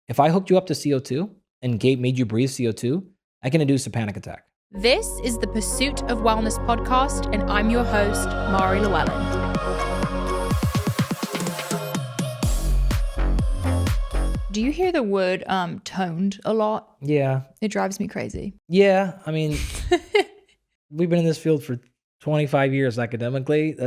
If I hooked you up to CO2 and made you breathe CO2, I can induce a panic attack. This is the Pursuit of Wellness podcast, and I'm your host, Mari Llewellyn. Do you hear the word toned a lot? Yeah. It drives me crazy. Yeah. I mean, we've been in this field for 25 years academically.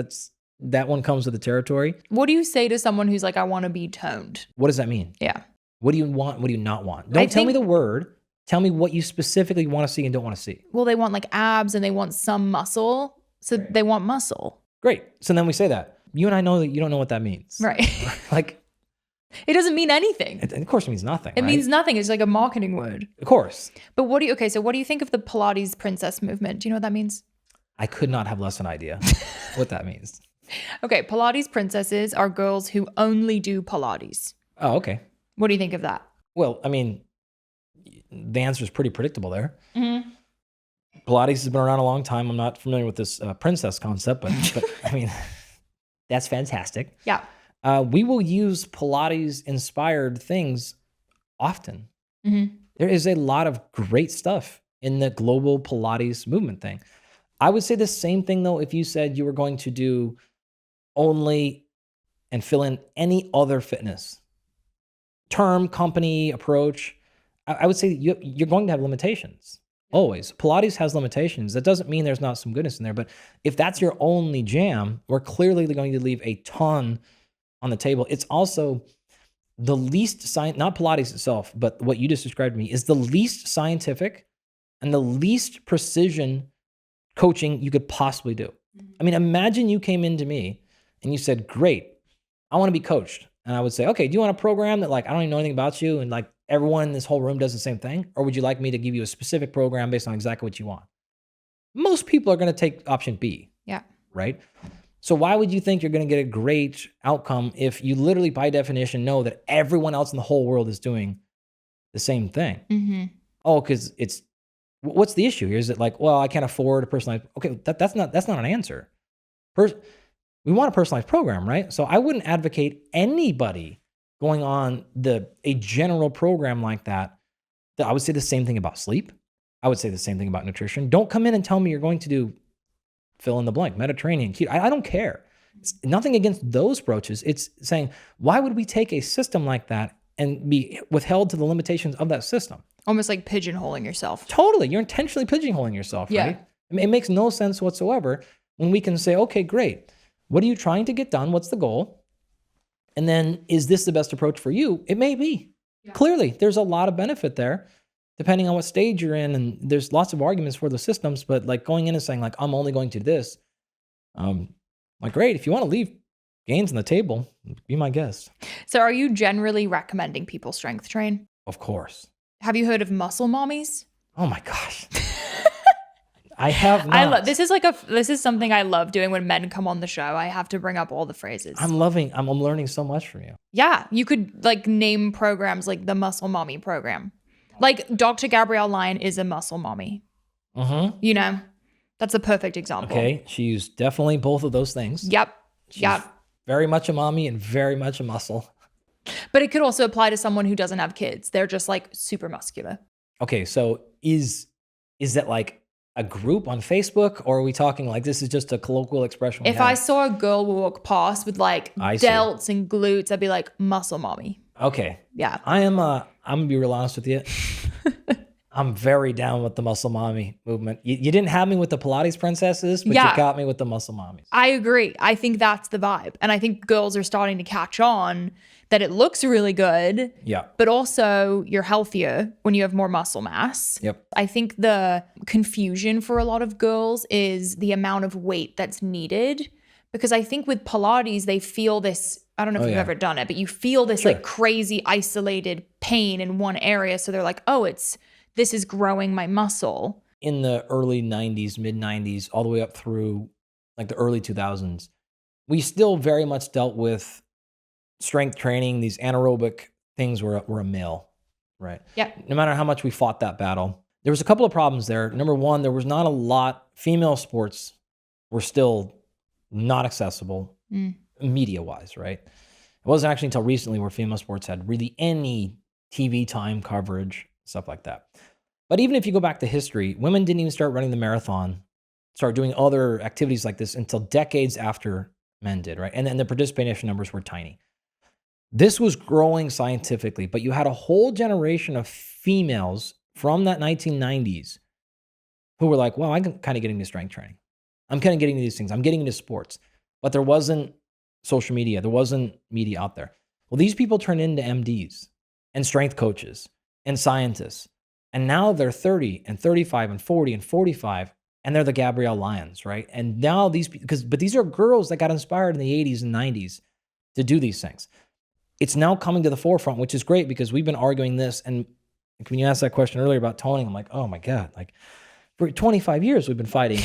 That one comes with the territory. What do you say to someone who's like, I want to be toned? What does that mean? Yeah. What do you want? What do you not want? Don't tell me the word. Tell me what you specifically want to see and don't want to see. Well, they want like abs and they want some muscle. So They want muscle. Great. So then we say that. You and I know that you don't know what that means. Right. Like, it doesn't mean anything. of course it means nothing. It means nothing. It's like a marketing word. Of course. But what do you think of the Pilates Princess movement? Do you know what that means? I could not have less an idea what that means. Okay. Pilates princesses are girls who only do Pilates. Oh, okay. What do you think of that? Well, I mean, the answer is pretty predictable there. Mm-hmm. Pilates has been around a long time. I'm not familiar with this princess concept, but I mean, that's fantastic. Yeah. We will use Pilates-inspired things often. Mm-hmm. There is a lot of great stuff in the global Pilates movement thing. I would say the same thing, though, if you said you were going to do only and fill in any other fitness term, company, approach. I would say you're going to have limitations. Always. Pilates has limitations. That doesn't mean there's not some goodness in there, but if that's your only jam, we're clearly going to leave a ton on the table. It's also the least not Pilates itself, but what you just described to me is the least scientific and the least precision coaching you could possibly do. I mean, imagine you came into me and you said, great, I want to be coached. And I would say, okay, do you want a program that like, I don't even know anything about you and like everyone in this whole room does the same thing? Or would you like me to give you a specific program based on exactly what you want? Most people are going to take option B. Yeah. Right? So why would you think you're going to get a great outcome if you literally by definition know that everyone else in the whole world is doing the same thing? Mm-hmm. Oh, because what's the issue here? Is it like, well, I can't afford a personalized, okay, that's not an answer. We want a personalized program, right? So I wouldn't advocate anybody going on a general program like that. I would say the same thing about sleep. I would say the same thing about nutrition. Don't come in and tell me you're going to do fill in the blank, Mediterranean, keto. I don't care. It's nothing against those approaches. It's saying, why would we take a system like that and be withheld to the limitations of that system? Almost like pigeonholing yourself. Totally. You're intentionally pigeonholing yourself, yeah. Right? It makes no sense whatsoever when we can say, okay, great. What are you trying to get done? What's the goal? And then, is this the best approach for you? It may be. Yeah. Clearly, there's a lot of benefit there, depending on what stage you're in. And there's lots of arguments for the systems, but like going in and saying like, I'm only going to do this. Like, great. If you want to leave gains on the table, be my guest. So are you generally recommending people strength train? Of course. Have you heard of muscle mommies? Oh my gosh. I have not. This is something I love doing when men come on the show. I have to bring up all the phrases. I'm learning so much from you. Yeah. You could like name programs like the Muscle Mommy program. Like Dr. Gabrielle Lyon is a muscle mommy. Mm-hmm. You know, that's a perfect example. Okay. She's definitely both of those things. Yep. She's very much a mommy and very much a muscle. But it could also apply to someone who doesn't have kids. They're just like super muscular. Okay. So is that like a group on Facebook, or are we talking like this is just a colloquial expression? If I saw a girl walk past with like delts and glutes, I'd be like muscle mommy. Okay. Yeah. I'm gonna be real honest with you. I'm very down with the muscle mommy movement. You didn't have me with the Pilates princesses, but you got me with the muscle mommies. I agree. I think that's the vibe. And I think girls are starting to catch on that it looks really good. Yeah. But also you're healthier when you have more muscle mass. Yep. I think the confusion for a lot of girls is the amount of weight that's needed. Because I think with Pilates, they feel this, I don't know if you've ever done it, but you feel this like crazy isolated pain in one area. So they're like, oh, this is growing my muscle. In the early 90s, mid 90s, all the way up through like the early 2000s, we still very much dealt with strength training. These anaerobic things were a mill, right? Yeah. No matter how much we fought that battle, there was a couple of problems there. Number one, there was not a lot, female sports were still not accessible media-wise, right? It wasn't actually until recently where female sports had really any TV time coverage, stuff like that. But even if you go back to history, women didn't even start running the marathon, start doing other activities like this until decades after men did, right? And then the participation numbers were tiny. This was growing scientifically, but you had a whole generation of females from that 1990s who were like, well, I'm kind of getting into strength training. I'm kind of getting into these things. I'm getting into sports. But there wasn't social media. There wasn't media out there. Well, these people turned into MDs and strength coaches and scientists. And now they're 30 and 35 and 40 and 45, and they're the Gabrielle Lyons, right? And now but these are girls that got inspired in the 80s and 90s to do these things. It's now coming to the forefront, which is great because we've been arguing this. And when you asked that question earlier about toning, I'm like, oh my God, like for 25 years, we've been fighting.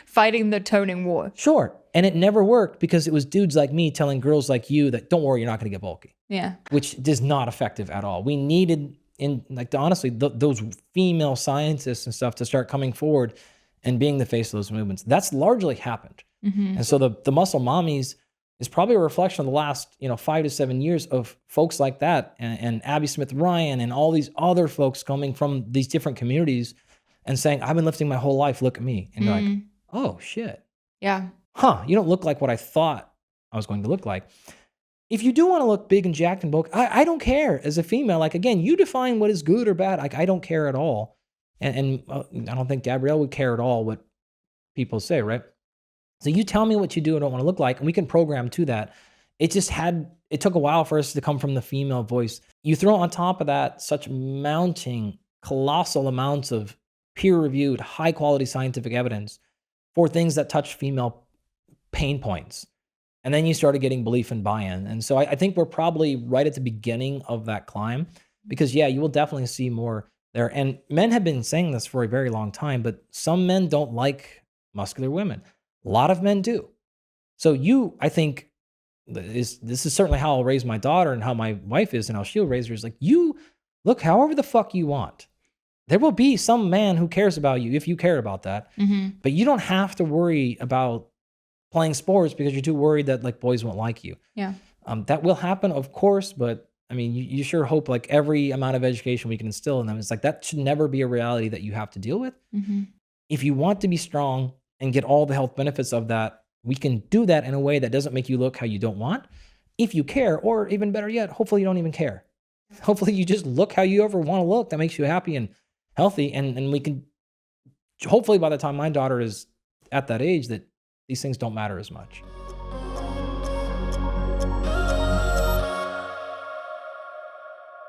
Fighting the toning war. Sure. And it never worked because it was dudes like me telling girls like you that don't worry, you're not going to get bulky. Yeah. Which is not effective at all. We needed honestly, those female scientists and stuff to start coming forward and being the face of those movements. That's largely happened. Mm-hmm. And so the Muscle Mommies is probably a reflection of the last 5 to 7 years of folks like that and Abby Smith Ryan and all these other folks coming from these different communities and saying, I've been lifting my whole life, look at me. And you're like, oh shit. Yeah. Huh, you don't look like what I thought I was going to look like. If you do want to look big and jacked and bulky, I don't care as a female. Like, again, you define what is good or bad. Like, I don't care at all. And I don't think Gabrielle would care at all what people say, right? So you tell me what you do and don't want to look like, and we can program to that. It took a while for us to come from the female voice. You throw on top of that such mounting, colossal amounts of peer-reviewed, high-quality scientific evidence for things that touch female pain points. And then you started getting belief and buy-in. And so I think we're probably right at the beginning of that climb because, yeah, you will definitely see more there. And men have been saying this for a very long time, but some men don't like muscular women. A lot of men do. So I think, this is certainly how I'll raise my daughter and how my wife is and how she'll raise her is like, you look however the fuck you want. There will be some man who cares about you if you care about that. Mm-hmm. But you don't have to worry about playing sports because you're too worried that like boys won't like you. Yeah. That will happen, of course, but I mean, you sure hope like every amount of education we can instill in them is like that should never be a reality that you have to deal with. Mm-hmm. If you want to be strong and get all the health benefits of that, we can do that in a way that doesn't make you look how you don't want. If you care, or even better yet, hopefully you don't even care. Hopefully you just look how you ever want to look that makes you happy and healthy. And we can, hopefully by the time my daughter is at that age, that these things don't matter as much.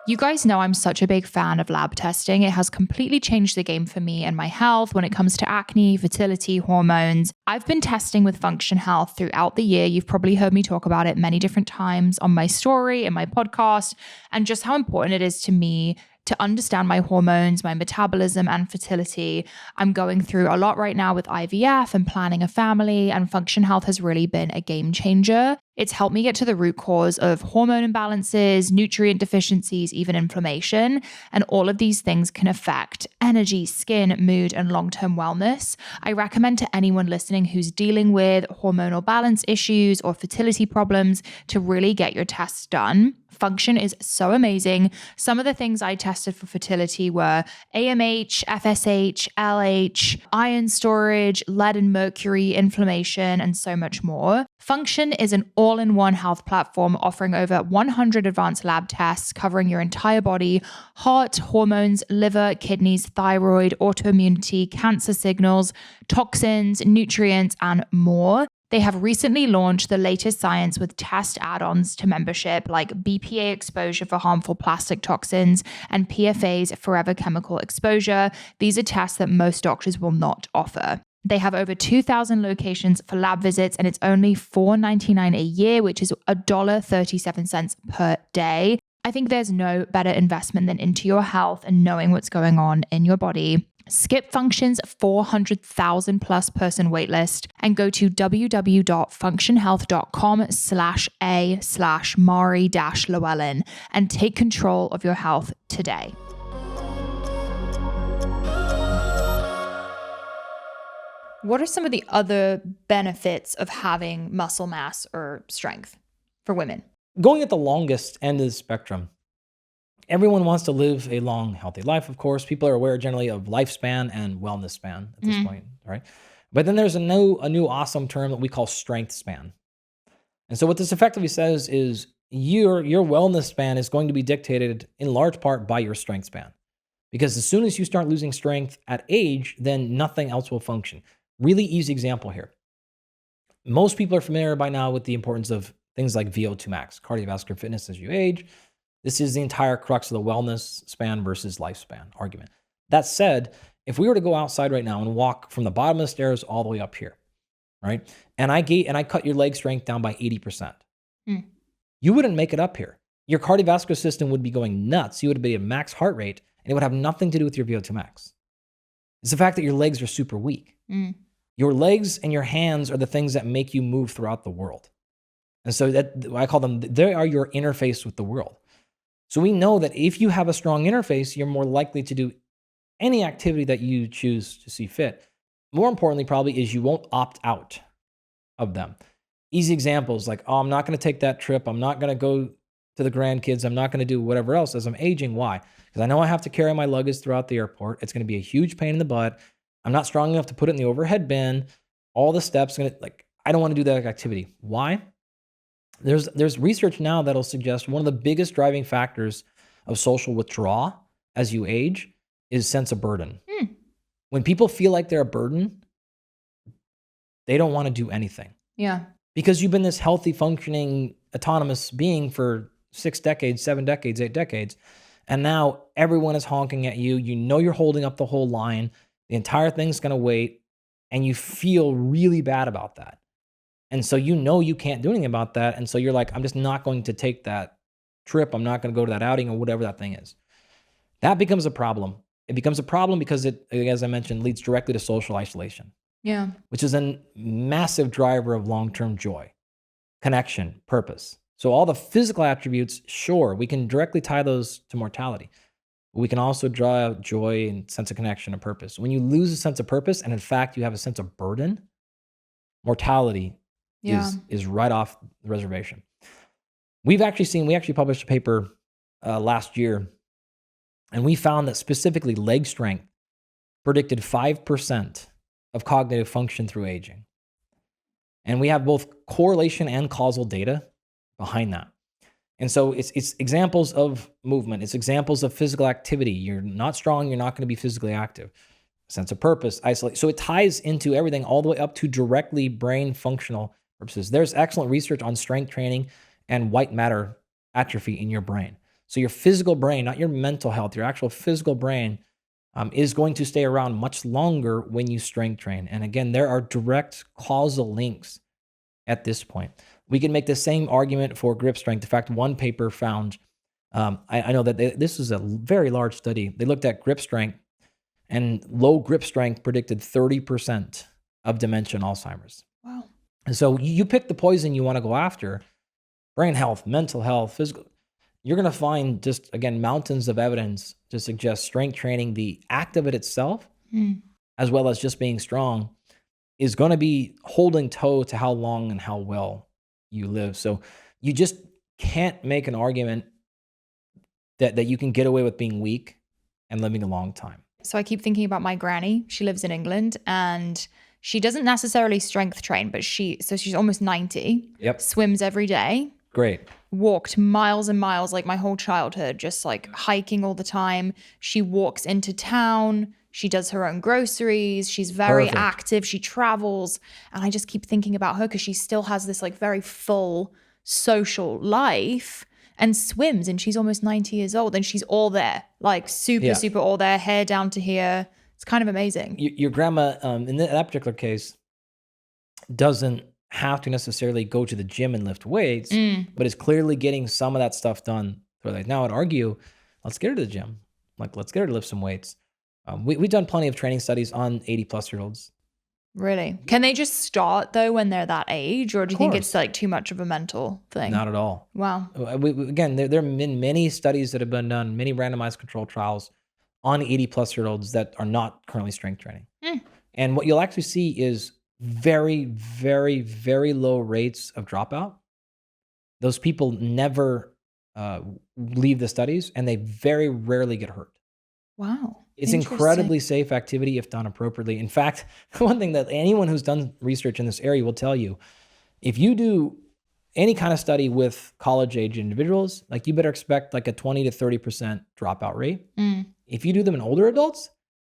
You guys know I'm such a big fan of lab testing. It has completely changed the game for me and my health when it comes to acne, fertility, hormones. I've been testing with Function Health throughout the year. You've probably heard me talk about it many different times on my story and my podcast, and just how important it is to me to understand my hormones, my metabolism, and fertility. I'm going through a lot right now with IVF and planning a family, and Function Health has really been a game changer. It's helped me get to the root cause of hormone imbalances, nutrient deficiencies, even inflammation. And all of these things can affect energy, skin, mood, and long-term wellness. I recommend to anyone listening who's dealing with hormonal balance issues or fertility problems to really get your tests done. Function is so amazing. Some of the things I tested for fertility were AMH, FSH, LH, iron storage, lead and mercury, inflammation, and so much more. Function is an all-in-one health platform offering over 100 advanced lab tests covering your entire body, heart, hormones, liver, kidneys, thyroid, autoimmunity, cancer signals, toxins, nutrients, and more. They have recently launched the latest science with test add-ons to membership like BPA exposure for harmful plastic toxins and PFA's forever chemical exposure. These are tests that most doctors will not offer. They have over 2,000 locations for lab visits, and it's only $4.99 a year, which is $1.37 per day. I think there's no better investment than into your health and knowing what's going on in your body. Skip Function's 400,000 plus person waitlist and go to www.functionhealth.com/a/Mari-Llewellyn and take control of your health today. What are some of the other benefits of having muscle mass or strength for women? Going at the longest end of the spectrum, everyone wants to live a long, healthy life, of course. People are aware generally of lifespan and wellness span at this point, right? But then there's a new awesome term that we call strength span. And so what this effectively says is your wellness span is going to be dictated in large part by your strength span. Because as soon as you start losing strength at age, then nothing else will function. Really easy example here. Most people are familiar by now with the importance of things like VO2 max, cardiovascular fitness as you age. This is the entire crux of the wellness span versus lifespan argument. That said, if we were to go outside right now and walk from the bottom of the stairs all the way up here, right? And I cut your leg strength down by 80%. You wouldn't make it up here. Your cardiovascular system would be going nuts. You would be at max heart rate, and it would have nothing to do with your VO2 max. It's the fact that your legs are super weak. Your legs and your hands are the things that make you move throughout the world. And so that I call them, they are your interface with the world. So we know that if you have a strong interface, you're more likely to do any activity that you choose to see fit. More importantly, probably, is you won't opt out of them. Easy examples like, oh, I'm not going to take that trip. I'm not going to go to the grandkids. I'm not going to do whatever else as I'm aging. Why? Because I know I have to carry my luggage throughout the airport. It's going to be a huge pain in the butt. I'm not strong enough to put it in the overhead bin. All the steps, I don't want to do that activity. Why? There's research now that'll suggest one of the biggest driving factors of social withdrawal as you age is sense of burden. When people feel like they're a burden, they don't want to do anything. Yeah. Because you've been this healthy, functioning, autonomous being for 6 decades, 7 decades, 8 decades. And now everyone is honking at you. You know you're holding up the whole line. The entire thing's going to wait. And you feel really bad about that. And so you know you can't do anything about that. And so you're like, I'm just not going to take that trip. I'm not going to go to that outing or whatever that thing is. That becomes a problem. It becomes a problem because it, as I mentioned, leads directly to social isolation. Yeah. Which is a massive driver of long-term joy, connection, purpose. So all the physical attributes, sure, we can directly tie those to mortality. But we can also draw out joy and sense of connection and purpose. When you lose a sense of purpose, and in fact, you have a sense of burden, mortality is right off the reservation. We actually published a paper last year, and we found that specifically leg strength predicted 5% of cognitive function through aging. And we have both correlation and causal data behind that. And so it's examples of movement. It's examples of physical activity. You're not strong, you're not going to be physically active. Sense of purpose, isolate. So it ties into everything all the way up to directly brain functional purposes. There's excellent research on strength training and white matter atrophy in your brain. So your physical brain, not your mental health, your actual physical brain is going to stay around much longer when you strength train. And again, there are direct causal links at this point. We can make the same argument for grip strength. In fact, one paper found, I know that this is a very large study. They looked at grip strength, and low grip strength predicted 30% of dementia and Alzheimer's. Wow. And so you pick the poison you want to go after, brain health, mental health, physical. You're going to find just, again, mountains of evidence to suggest strength training, the act of it itself, as well as just being strong, is going to be holding toe to how long and how well you live. So you just can't make an argument that you can get away with being weak and living a long time. So I keep thinking about my granny. She lives in England, and she doesn't necessarily strength train, but she's almost 90. Yep. Swims every day. Great. Walked miles and miles, like my whole childhood, just like hiking all the time. She walks into town. She does her own groceries. She's very active. She travels. And I just keep thinking about her because she still has this like very full social life and swims, and she's almost 90 years old, and she's all there, like super all there, hair down to here. It's kind of amazing. Your grandma, in that particular case, doesn't have to necessarily go to the gym and lift weights, but is clearly getting some of that stuff done. Now I'd argue, let's get her to the gym. Like, let's get her to lift some weights. We've done plenty of training studies on 80-plus-year-olds. Really? Can they just start, though, when they're that age? Or do you think it's like too much of a mental thing? Not at all. Wow. Again, there have been many studies that have been done, many randomized controlled trials on 80-plus-year-olds that are not currently strength training. And what you'll actually see is very, very, very low rates of dropout. Those people never leave the studies, and they very rarely get hurt. Wow. It's incredibly safe activity if done appropriately. In fact, one thing that anyone who's done research in this area will tell you, if you do any kind of study with college-age individuals, like you better expect like a 20 to 30% dropout rate. If you do them in older adults,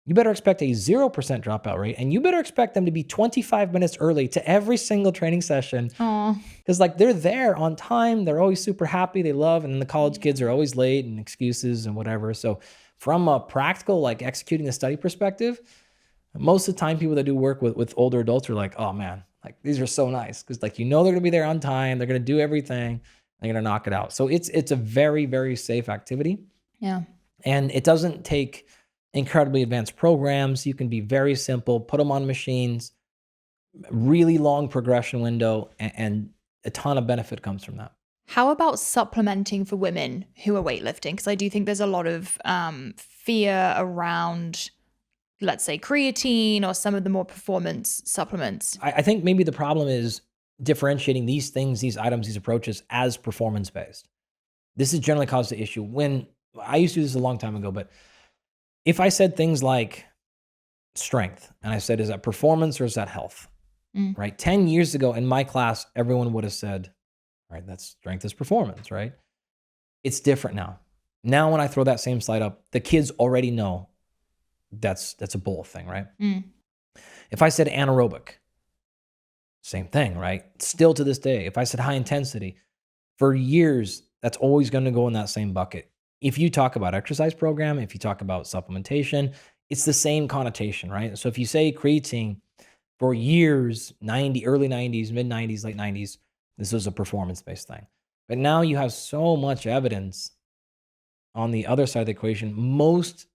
you better expect a 0% dropout rate, and you better expect them to be 25 minutes early to every single training session. Because like they're there on time, they're always super happy, they love, and then the college kids are always late and excuses and whatever. So from a practical, like executing the study perspective, most of the time people that do work with older adults are like, oh man, like these are so nice. Cause like, they're gonna be there on time, they're gonna do everything, they're gonna knock it out. So it's a very, very safe activity. Yeah. And it doesn't take incredibly advanced programs. You can be very simple, put them on machines, really long progression window, and a ton of benefit comes from that. How about supplementing for women who are weightlifting? Because I do think there's a lot of fear around, let's say, creatine or some of the more performance supplements. I think maybe the problem is differentiating these things, these items, these approaches as performance-based. This has generally caused the issue. When I used to do this a long time ago, but if I said things like strength, and I said, is that performance or is that health? Right? 10 years ago in my class, everyone would have said, right, that's strength is performance, right? It's different now. Now, when I throw that same slide up, the kids already know that's a bull thing, right? If I said anaerobic, same thing, right? Still to this day, if I said high intensity, for years, that's always going to go in that same bucket. If you talk about exercise program, if you talk about supplementation, it's the same connotation, right? So if you say creatine, for years, early 90s, mid 90s, late 90s, this was a performance-based thing. But now you have so much evidence on the other side of the equation. Most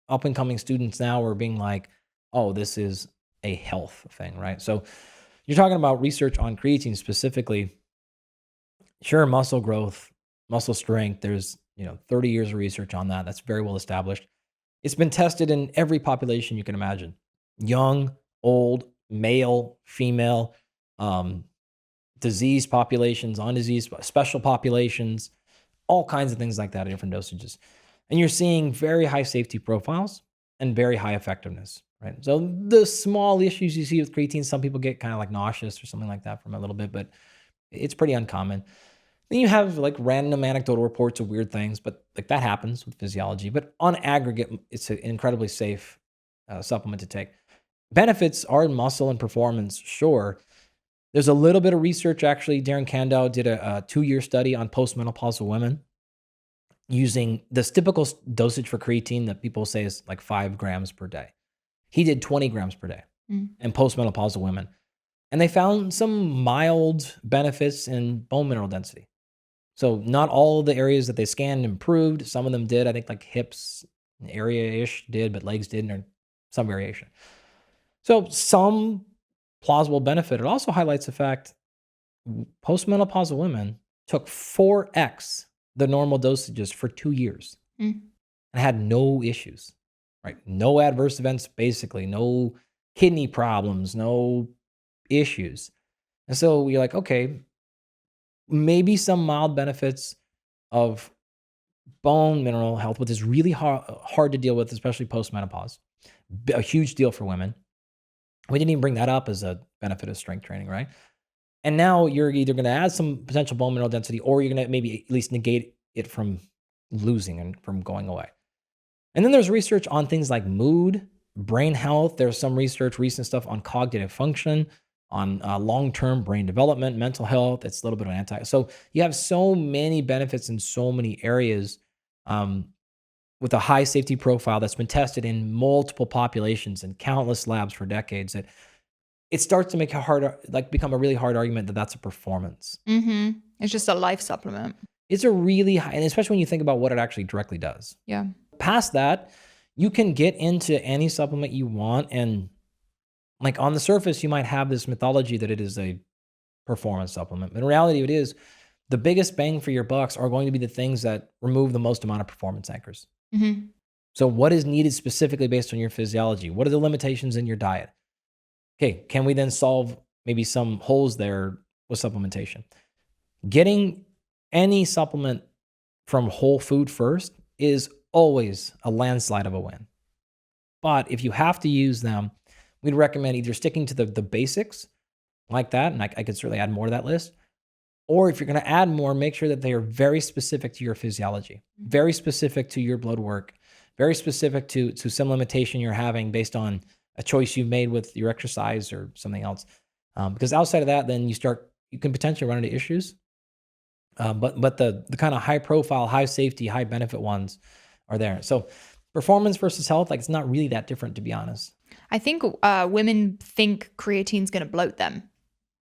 up-and-coming students now are being like, oh, this is a health thing, right? So you're talking about research on creatine specifically. Sure, muscle growth, muscle strength, there's 30 years of research on that. That's very well established. It's been tested in every population you can imagine. Young, old, male, female, disease populations, undiseased, special populations, all kinds of things like that at different dosages. And you're seeing very high safety profiles and very high effectiveness, right? So the small issues you see with creatine, some people get kind of like nauseous or something like that from a little bit, but it's pretty uncommon. Then you have like random anecdotal reports of weird things, but like that happens with physiology. But on aggregate, it's an incredibly safe supplement to take. Benefits are in muscle and performance, sure. There's a little bit of research, actually. Darren Kandow did a 2-year study on postmenopausal women using this typical dosage for creatine that people say is like 5 grams per day. He did 20 grams per day in postmenopausal women. And they found some mild benefits in bone mineral density. So not all the areas that they scanned improved. Some of them did. I think like hips area-ish did, but legs didn't, or some variation. So some plausible benefit. It also highlights the fact postmenopausal women took 4x the normal dosages for 2 years and had no issues, right? No adverse events, basically, no kidney problems, no issues. And so you're like, okay, maybe some mild benefits of bone mineral health, which is really hard to deal with, especially post-menopause. A huge deal for women. We didn't even bring that up as a benefit of strength training, right? And now you're either going to add some potential bone mineral density, or you're going to maybe at least negate it from losing and from going away. And then there's research on things like mood, brain health. There's some research, recent stuff on cognitive function, on long-term brain development, mental health. It's a little bit of anti. So you have so many benefits in so many areas with a high safety profile that's been tested in multiple populations and countless labs for decades, that it starts to make become a really hard argument that that's a performance. It's just a life supplement. It's a really high, and especially when you think about what it actually directly does. Yeah. Past that, you can get into any supplement you want, and like on the surface, you might have this mythology that it is a performance supplement. But in reality, it is the biggest bang for your bucks are going to be the things that remove the most amount of performance anchors. So what is needed specifically based on your physiology? What are the limitations in your diet? Okay, can we then solve maybe some holes there with supplementation? Getting any supplement from whole food first is always a landslide of a win. But if you have to use them, we'd recommend either sticking to the basics like that, and I could certainly add more to that list, or if you're going to add more, make sure that they are very specific to your physiology, very specific to your blood work, very specific to some limitation you're having based on a choice you've made with your exercise or something else. Because outside of that, then you can potentially run into issues. But the kind of high profile, high safety, high benefit ones are there. So performance versus health, like it's not really that different, to be honest. I think women think creatine's going to bloat them.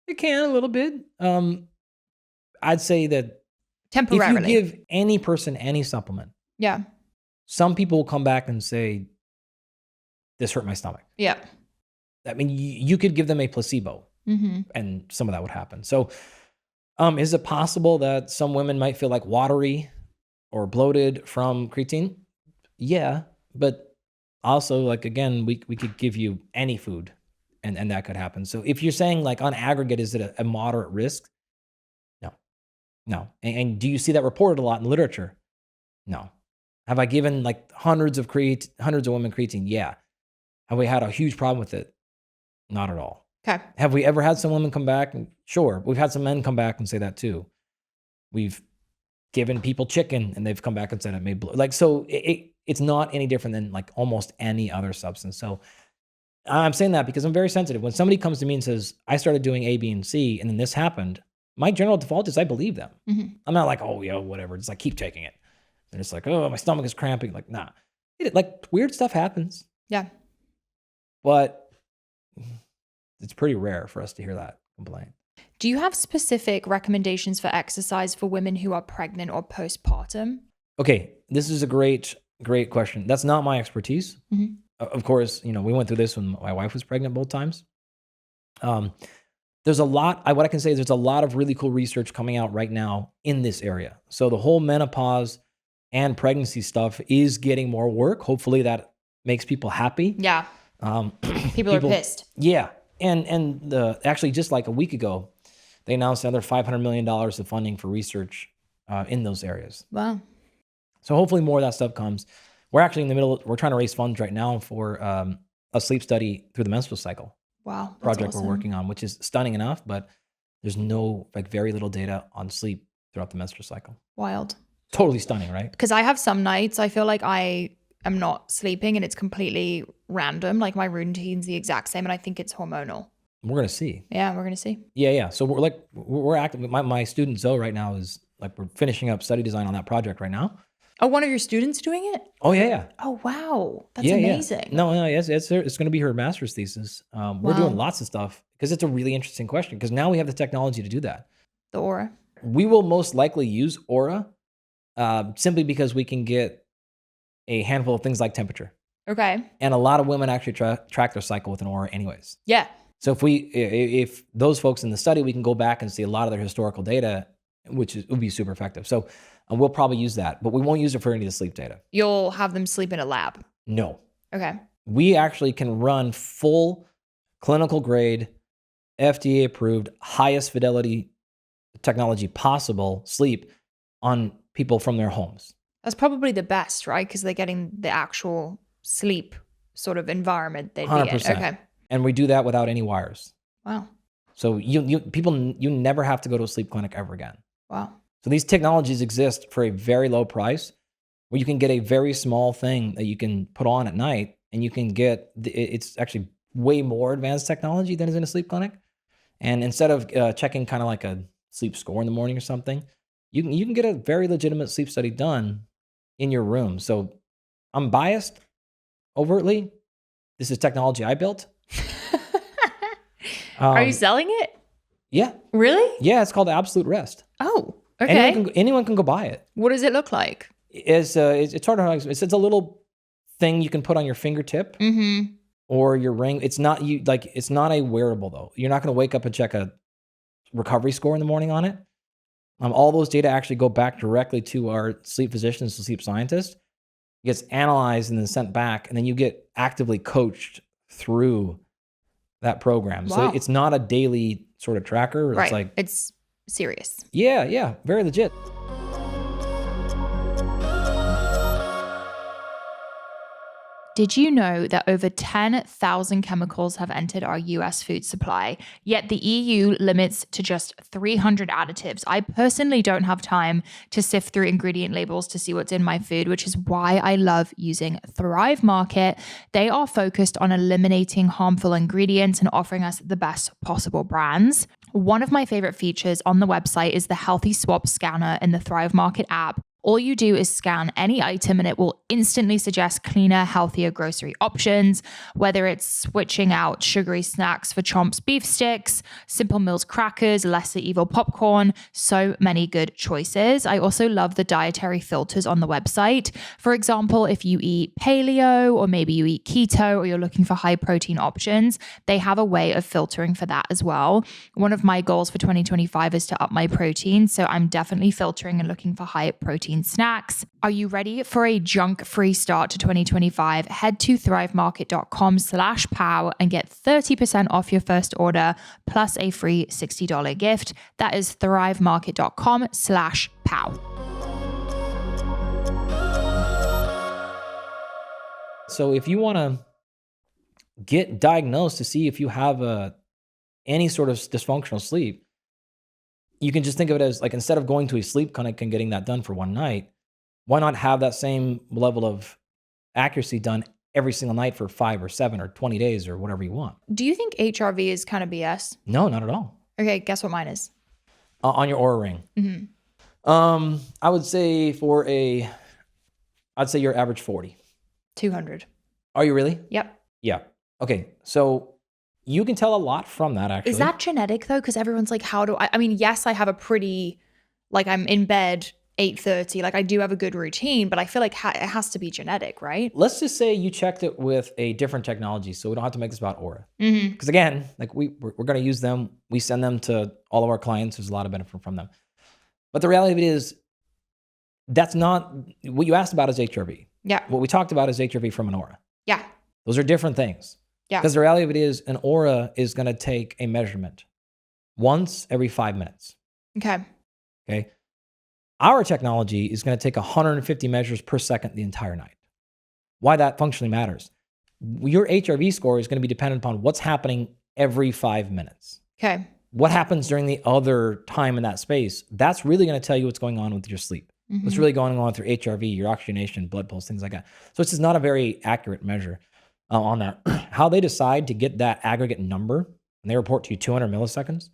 It can a little bit. I'd say that temporarily, if you give any person any supplement, yeah, some people will come back and say, this hurt my stomach. Yeah. I mean, you could give them a placebo and some of that would happen. So is it possible that some women might feel like watery or bloated from creatine? Yeah. But also, like, again, we could give you any food and that could happen. So if you're saying like on aggregate, is it a moderate risk? No. And do you see that reported a lot in literature? No. Have I given like hundreds of women creatine? Yeah. Have we had a huge problem with it? Not at all. Okay. Have we ever had some women come back? Sure. We've had some men come back and say that too. We've given people chicken and they've come back and said it made blood. Like, so it's not any different than like almost any other substance. So I'm saying that because I'm very sensitive. When somebody comes to me and says, I started doing A, B, and C, and then this happened, my general default is I believe them. I'm not like, oh, yeah, whatever. It's like, keep taking it. And it's like, oh, my stomach is cramping. Like, nah. Like, weird stuff happens. Yeah. But it's pretty rare for us to hear that complaint. Do you have specific recommendations for exercise for women who are pregnant or postpartum? Okay, this is a great question. That's not my expertise. Of course, we went through this when my wife was pregnant both times. There's a lot, what I can say is there's a lot of really cool research coming out right now in this area. So the whole menopause and pregnancy stuff is getting more work. Hopefully that makes people happy. Yeah. People are pissed. Yeah. And actually just like a week ago, they announced another $500 million of funding for research in those areas. Wow. So hopefully more of that stuff comes. We're actually in the middle, we're trying to raise funds right now for a sleep study through the menstrual cycle. Wow. Project awesome. We're working on, which is stunning enough, but there's very little data on sleep throughout the menstrual cycle. Wild. Totally stunning, right? Because I have some nights I feel like I am not sleeping and it's completely random. Like my routine's the exact same and I think it's hormonal. We're going to see. Yeah, we're going to see. Yeah. So we're active. My student Zoe right now is like, we're finishing up study design on that project right now. Oh, one of your students doing it? Oh, yeah. Oh, wow. That's amazing. Yeah. No, yes, it's going to be her master's thesis. We're doing lots of stuff because it's a really interesting question because now we have the technology to do that. The Oura. We will most likely use Oura simply because we can get a handful of things like temperature. Okay. And a lot of women actually track their cycle with an Oura anyways. Yeah. So if those folks in the study, we can go back and see a lot of their historical data, which would be super effective. So we'll probably use that, but we won't use it for any of the sleep data. You'll have them sleep in a lab? No. Okay. We actually can run full clinical grade, FDA approved, highest fidelity technology possible sleep on people from their homes. That's probably the best, right? Because they're getting the actual sleep sort of environment they'd 100%. be in. Okay. And we do that without any wires. Wow. So you never have to go to a sleep clinic ever again. Wow. So these technologies exist for a very low price where you can get a very small thing that you can put on at night and you can get, it's actually way more advanced technology than is in a sleep clinic. And instead of checking kind of like a sleep score in the morning or something, you can get a very legitimate sleep study done in your room. So I'm biased overtly. This is technology I built. Are you selling it? Yeah. Really? Yeah, it's called Absolute Rest. Oh, okay. Anyone can go buy it. What does it look like? It's sort of like, it's a little thing you can put on your fingertip or your ring. It's not a wearable though. You're not going to wake up and check a recovery score in the morning on it. All those data actually go back directly to our sleep physicians and sleep scientists. It gets analyzed and then sent back, and then you get actively coached through that program. Wow. So it's not a daily sort of tracker. Right. It's like, it's serious. Yeah. Very legit. Did you know that over 10,000 chemicals have entered our US food supply, yet the EU limits to just 300 additives? I personally don't have time to sift through ingredient labels to see what's in my food, which is why I love using Thrive Market. They are focused on eliminating harmful ingredients and offering us the best possible brands. One of my favorite features on the website is the Healthy Swap scanner in the Thrive Market app. All you do is scan any item and it will instantly suggest cleaner, healthier grocery options, whether it's switching out sugary snacks for Chomp's beef sticks, Simple Mills crackers, Lesser Evil popcorn, so many good choices. I also love the dietary filters on the website. For example, if you eat paleo or maybe you eat keto or you're looking for high protein options, they have a way of filtering for that as well. One of my goals for 2025 is to up my protein, so I'm definitely filtering and looking for high protein snacks. Are you ready for a junk-free start to 2025? Head to thrivemarket.com/pow and get 30% off your first order plus a free $60 gift. That is thrivemarket.com/pow. So if you want to get diagnosed to see if you have any sort of dysfunctional sleep, you can just think of it as like, instead of going to a sleep clinic and getting that done for one night, why not have that same level of accuracy done every single night for 5 or 7 or 20 days or whatever you want? Do you think HRV is kind of BS? No, not at all. Okay, guess what mine is? On your Oura ring. Mm-hmm. I would say I'd say your average 40. 200. Are you really? Yep. Yeah. Okay. So you can tell a lot from that, actually. Is that genetic though? Because everyone's like, how do I mean, yes, I have a pretty, like, I'm in bed 8:30, like I do have a good routine, but I feel like it has to be genetic, right? Let's just say you checked it with a different technology, so we don't have to make this about Oura. Mm-hmm. Because again, like we're going to use them. We send them to all of our clients. There's a lot of benefit from them. But the reality of it is, that's not what you asked about is HRV. Yeah. What we talked about is HRV from an Oura. Yeah. Those are different things. Yeah. Because the reality of it is, an Oura is going to take a measurement once every 5 minutes. Okay. Okay. Our technology is going to take 150 measures per second the entire night. Why that functionally matters. Your HRV score is going to be dependent upon what's happening every 5 minutes. Okay. What happens during the other time in that space, that's really going to tell you what's going on with your sleep. Mm-hmm. What's really going on with your HRV, your oxygenation, blood pulse, things like that. So it's just not a very accurate measure on that. How they decide to get that aggregate number, and they report to you 200 milliseconds.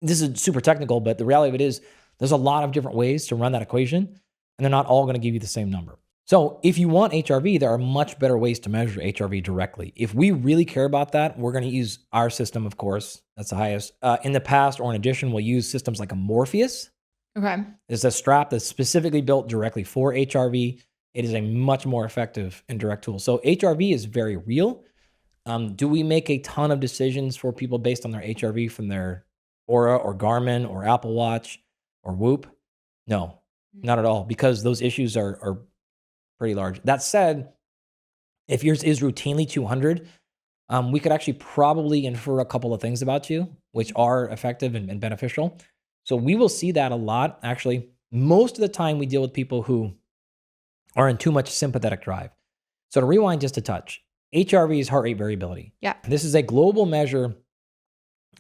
This is super technical, but the reality of it is, there's a lot of different ways to run that equation, and they're not all going to give you the same number. So if you want HRV, there are much better ways to measure HRV directly. If we really care about that, we're going to use our system, of course. That's the highest. In the past, or in addition, we'll use systems like a Morpheus. Okay. It's a strap that's specifically built directly for HRV. It is a much more effective and direct tool. So HRV is very real. Do we make a ton of decisions for people based on their HRV from their Oura or Garmin or Apple Watch or Whoop? No, not at all, because those issues are pretty large. That said, if yours is routinely 200, we could actually probably infer a couple of things about you, which are effective and beneficial. So we will see that a lot. Actually, most of the time we deal with people who are in too much sympathetic drive. So to rewind just a touch, HRV is heart rate variability. Yeah. This is a global measure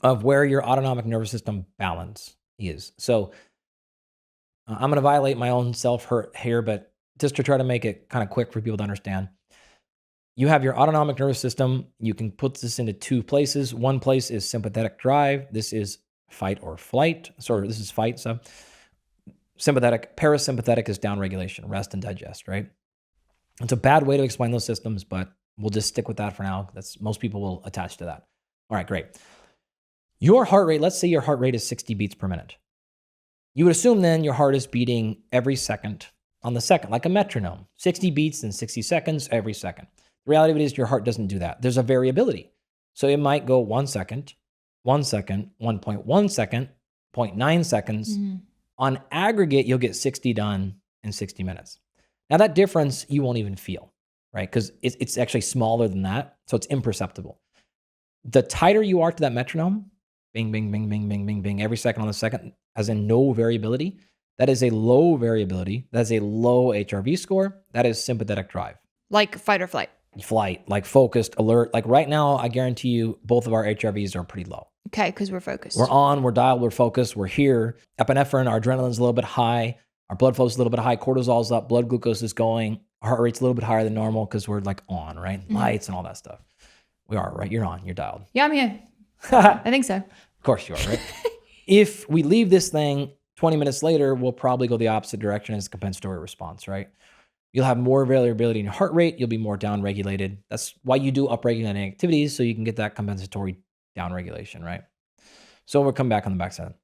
of where your autonomic nervous system balance is. So I'm going to violate my own self-hurt here, but just to try to make it kind of quick for people to understand. You have your autonomic nervous system. You can put this into two places. One place is sympathetic drive. This is fight or flight. Sorry, this is fight. So sympathetic, parasympathetic is downregulation, rest and digest, right? It's a bad way to explain those systems, but we'll just stick with that for now. Most people will attach to that. All right, great. Your heart rate, let's say your heart rate is 60 beats per minute. You would assume then your heart is beating every second on the second, like a metronome, 60 beats in 60 seconds every second. The reality of it is your heart doesn't do that. There's a variability. So it might go 1 second, 1 second, 1.1 second, 0.9 seconds. Mm-hmm. On aggregate, you'll get 60 done in 60 minutes. Now that difference you won't even feel, right? Because it's actually smaller than that, so it's imperceptible. The tighter you are to that metronome, bing, bing, bing, bing, bing, bing, bing, every second on the second, as in no variability, that is a low variability. That is a low HRV score. That is sympathetic drive. Like fight or flight. Flight, like focused, alert. Like right now, I guarantee you both of our HRVs are pretty low. Okay, because we're focused. We're on, we're dialed, we're focused, we're here. Epinephrine, our adrenaline's a little bit high. Our blood flow's a little bit high. Cortisol's up. Blood glucose is going. Heart rate's a little bit higher than normal because we're like on, right? Lights and all that stuff. We are, right? You're on. You're dialed. Yeah, I'm here. I think so. Of course you are, right? If we leave this thing 20 minutes later, we'll probably go the opposite direction as a compensatory response, right? You'll have more variability in your heart rate. You'll be more downregulated. That's why you do upregulating activities, so you can get that compensatory downregulation, right? So we'll come back on the backside.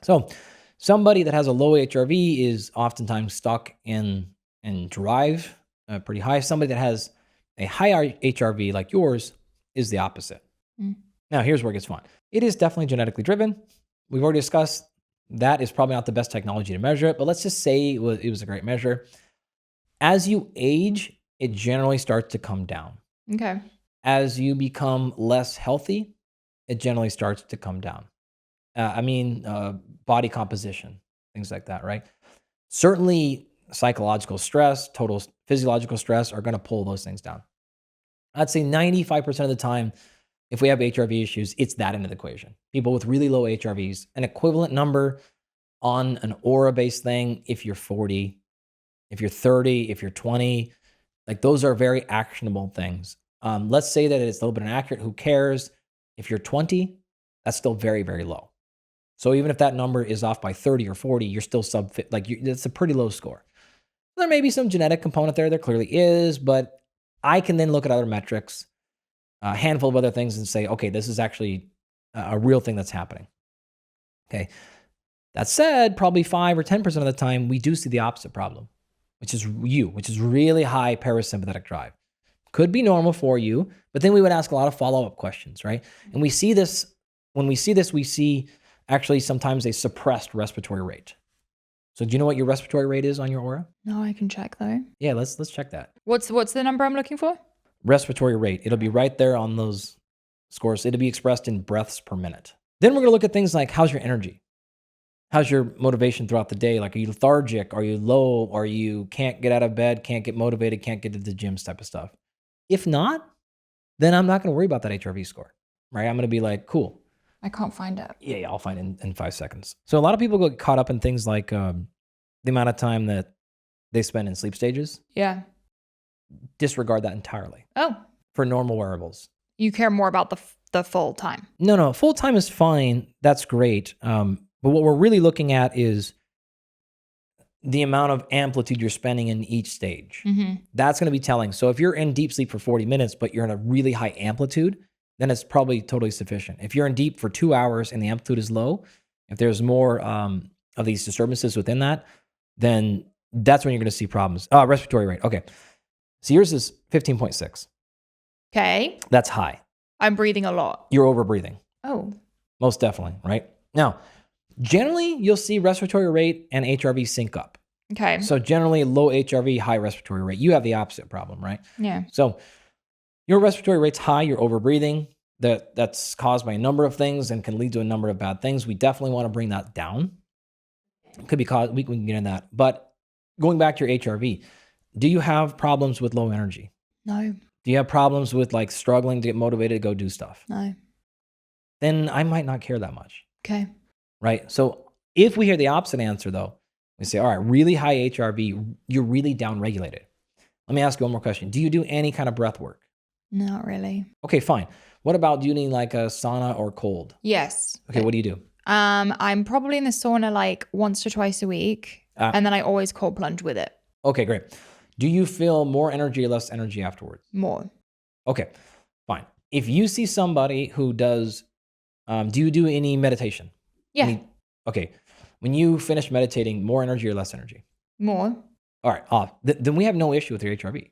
So somebody that has a low HRV is oftentimes stuck in drive pretty high. Somebody that has a high HRV like yours is the opposite. Now, here's where it gets fun. It is definitely genetically driven. We've already discussed that is probably not the best technology to measure it, but let's just say it was a great measure. As you age, it generally starts to come down. Okay. As you become less healthy, it generally starts to come down. Body composition, things like that, right? Certainly psychological stress, total physiological stress are going to pull those things down. I'd say 95% of the time, if we have HRV issues, it's that end of the equation. People with really low HRVs, an equivalent number on an Oura-based thing, if you're 40, if you're 30, if you're 20, like those are very actionable things. Let's say that it's a little bit inaccurate. Who cares? If you're 20, that's still very, very low. So even if that number is off by 30 or 40, you're still that's a pretty low score. There may be some genetic component there. There clearly is, but I can then look at other metrics, a handful of other things and say, okay, this is actually a real thing that's happening. Okay. That said, probably 5 or 10% of the time, we do see the opposite problem, which is really high parasympathetic drive. Could be normal for you, but then we would ask a lot of follow-up questions, right? And we see this, when we see this, we see actually sometimes a suppressed respiratory rate. So do you know what your respiratory rate is on your Oura? No, I can check though. Yeah, let's check that. What's the number I'm looking for? Respiratory rate. It'll be right there on those scores. It'll be expressed in breaths per minute. Then we're going to look at things like, how's your energy? How's your motivation throughout the day? Like, are you lethargic? Are you low? Are you can't get out of bed, can't get motivated, can't get to the gym type of stuff? If not, then I'm not going to worry about that HRV score, right? I'm going to be like, cool. I can't find it. Yeah, I'll find it in 5 seconds. So a lot of people get caught up in things like the amount of time that they spend in sleep stages. Yeah. Disregard that entirely. Oh. For normal wearables. You care more about the full time. No, full time is fine. That's great. But what we're really looking at is the amount of amplitude you're spending in each stage. Mm-hmm. That's going to be telling. So if you're in deep sleep for 40 minutes, but you're in a really high amplitude, then it's probably totally sufficient. If you're in deep for 2 hours and the amplitude is low, if there's more of these disturbances within that, then that's when you're going to see problems. Respiratory rate. Okay. So yours is 15.6. Okay. That's high. I'm breathing a lot. You're over breathing. Oh. Most definitely, right? Now, generally, you'll see respiratory rate and HRV sync up. Okay. So generally, low HRV, high respiratory rate. You have the opposite problem, right? Yeah. So your respiratory rate's high, you're over breathing. That's caused by a number of things and can lead to a number of bad things. We definitely want to bring that down. It could be caused, we can get in that. But going back to your HRV, do you have problems with low energy? No. Do you have problems with like struggling to get motivated to go do stuff? No. Then I might not care that much. Okay. Right? So if we hear the opposite answer though, we say, all right, really high HRV, you're really downregulated. Let me ask you one more question. Do you do any kind of breath work? Not really. Okay, fine. What about doing like a sauna or cold? Yes. Okay, what do you do? I'm probably in the sauna like once to twice a week, and then I always cold plunge with it. Okay, great. Do you feel more energy or less energy afterwards? More. Okay, fine. If you see somebody who does, do you do any meditation? Yeah. Okay. When you finish meditating, more energy or less energy? More. All right. Then we have no issue with your HRV.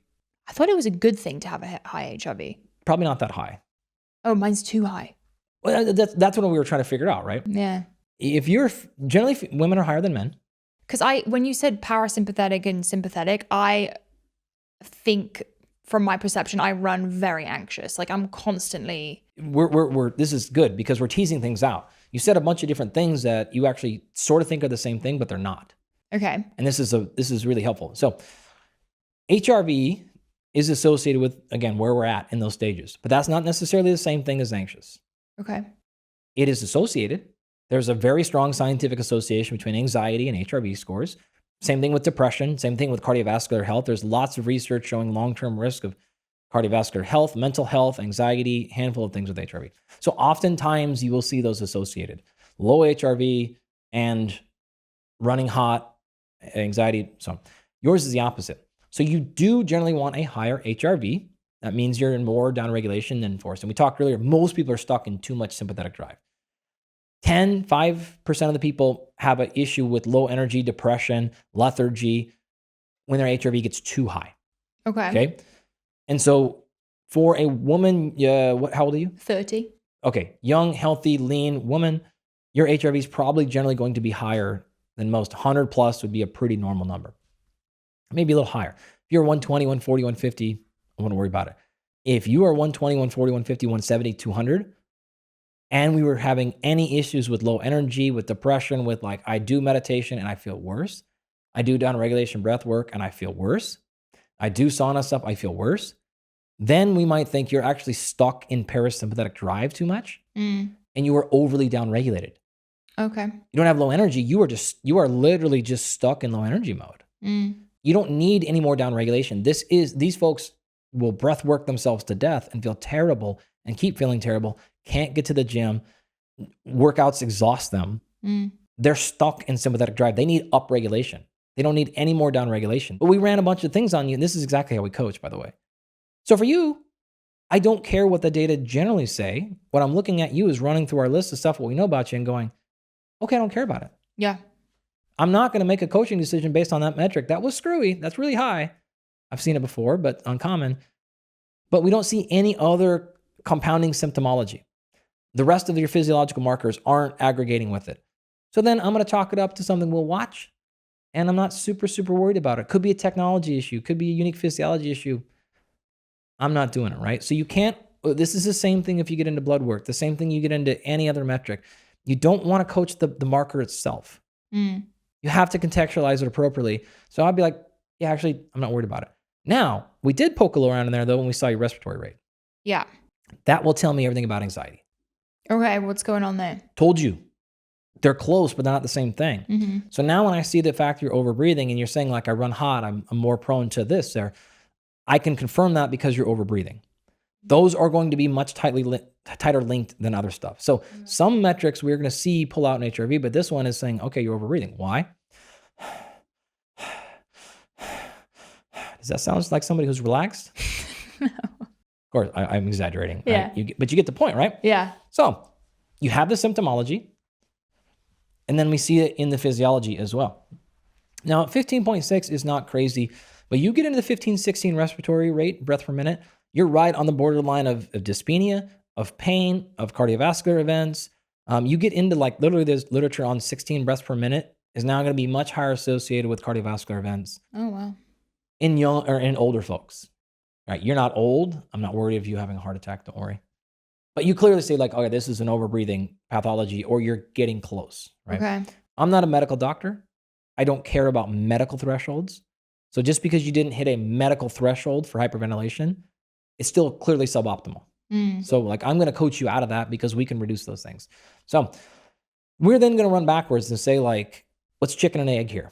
I thought it was a good thing to have a high HRV. Probably not that high. Oh, mine's too high. Well, that's what we were trying to figure out, right? Yeah. If you're generally women are higher than men. Because when you said parasympathetic and sympathetic, I think from my perception, I run very anxious. Like I'm constantly. This is good because we're teasing things out. You said a bunch of different things that you actually sort of think are the same thing, but they're not. Okay. And this is really helpful. So HRV is associated with, again, where we're at in those stages. But that's not necessarily the same thing as anxious. Okay. It is associated. There's a very strong scientific association between anxiety and HRV scores. Same thing with depression. Same thing with cardiovascular health. There's lots of research showing long-term risk of cardiovascular health, mental health, anxiety, handful of things with HRV. So oftentimes you will see those associated. Low HRV and running hot, anxiety. So yours is the opposite. So you do generally want a higher HRV. That means you're in more downregulation than forced. And we talked earlier, most people are stuck in too much sympathetic drive. 5% of the people have an issue with low energy, depression, lethargy when their HRV gets too high. Okay. And so for a woman, how old are you? 30. Okay. Young, healthy, lean woman, your HRV is probably generally going to be higher than most. 100 plus would be a pretty normal number. Maybe a little higher. If you're 120, 140, 150, I wouldn't worry about it. If you are 120, 140, 150, 170, 200, and we were having any issues with low energy, with depression, with like, I do meditation and I feel worse. I do downregulation breath work and I feel worse. I do sauna stuff, I feel worse. Then we might think you're actually stuck in parasympathetic drive too much and you are overly downregulated. Okay. You don't have low energy. You are literally just stuck in low energy mode. You don't need any more downregulation. These folks will breath work themselves to death and feel terrible and keep feeling terrible, can't get to the gym, workouts exhaust them. They're stuck in sympathetic drive. They need upregulation. They don't need any more downregulation. But we ran a bunch of things on you, and this is exactly how we coach, by the way. So for you, I don't care what the data generally say. What I'm looking at you is running through our list of stuff, what we know about you, and going, okay, I don't care about it. Yeah. I'm not going to make a coaching decision based on that metric. That was screwy. That's really high. I've seen it before, but uncommon. But we don't see any other compounding symptomology. The rest of your physiological markers aren't aggregating with it. So then I'm going to chalk it up to something we'll watch, and I'm not super, super worried about it. Could be a technology issue. Could be a unique physiology issue. I'm not doing it, right? So you can't, this is the same thing if you get into blood work, the same thing you get into any other metric. You don't want to coach the marker itself. You have to contextualize it appropriately. So I'd be like, yeah, actually, I'm not worried about it. Now, we did poke a little around in there, though, when we saw your respiratory rate. Yeah. That will tell me everything about anxiety. Okay, what's going on there? Told you. They're close, but they're not the same thing. So now when I see the fact you're overbreathing and you're saying, like, I run hot, I'm more prone to this there, I can confirm that because you're overbreathing. Those are going to be much tighter linked than other stuff. So some metrics we're going to see pull out in HRV, but this one is saying, okay, you're overbreathing. Why? Does that sound like somebody who's relaxed? No. Of course, I'm exaggerating. Yeah. Right? But you get the point, right? Yeah. So you have the symptomology, and then we see it in the physiology as well. Now, 15.6 is not crazy, but you get into the 15, 16 respiratory rate, breath per minute, you're right on the borderline of dyspnea, of pain, of cardiovascular events. You get into like literally there's literature on 16 breaths per minute is now going to be much higher associated with cardiovascular events. Oh, wow. In young or in older folks, right? You're not old. I'm not worried of you having a heart attack. Don't worry. But you clearly say like, okay, this is an overbreathing pathology or you're getting close, right? Okay. I'm not a medical doctor. I don't care about medical thresholds. So just because you didn't hit a medical threshold for hyperventilation, it's still clearly suboptimal. So like, I'm going to coach you out of that because we can reduce those things. So we're then going to run backwards and say like, what's chicken and egg here?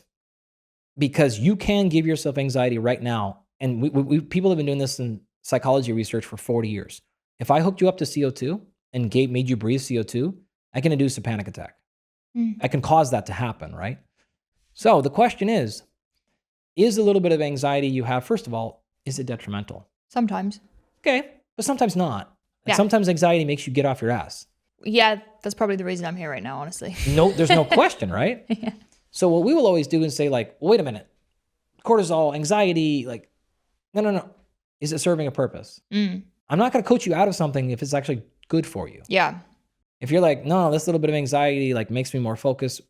Because you can give yourself anxiety right now. And people have been doing this in psychology research for 40 years. If I hooked you up to CO2 and made you breathe CO2, I can induce a panic attack. I can cause that to happen, right? So the question is a little bit of anxiety you have, first of all, is it detrimental? Sometimes. Okay, but sometimes not. Yeah. Sometimes anxiety makes you get off your ass. Yeah, that's probably the reason I'm here right now, honestly. No, there's no question, right? Yeah. So what we will always do is say like, wait a minute, cortisol, anxiety, like, no. Is it serving a purpose? I'm not going to coach you out of something if it's actually good for you. Yeah. If you're like, no, this little bit of anxiety like makes me more focused,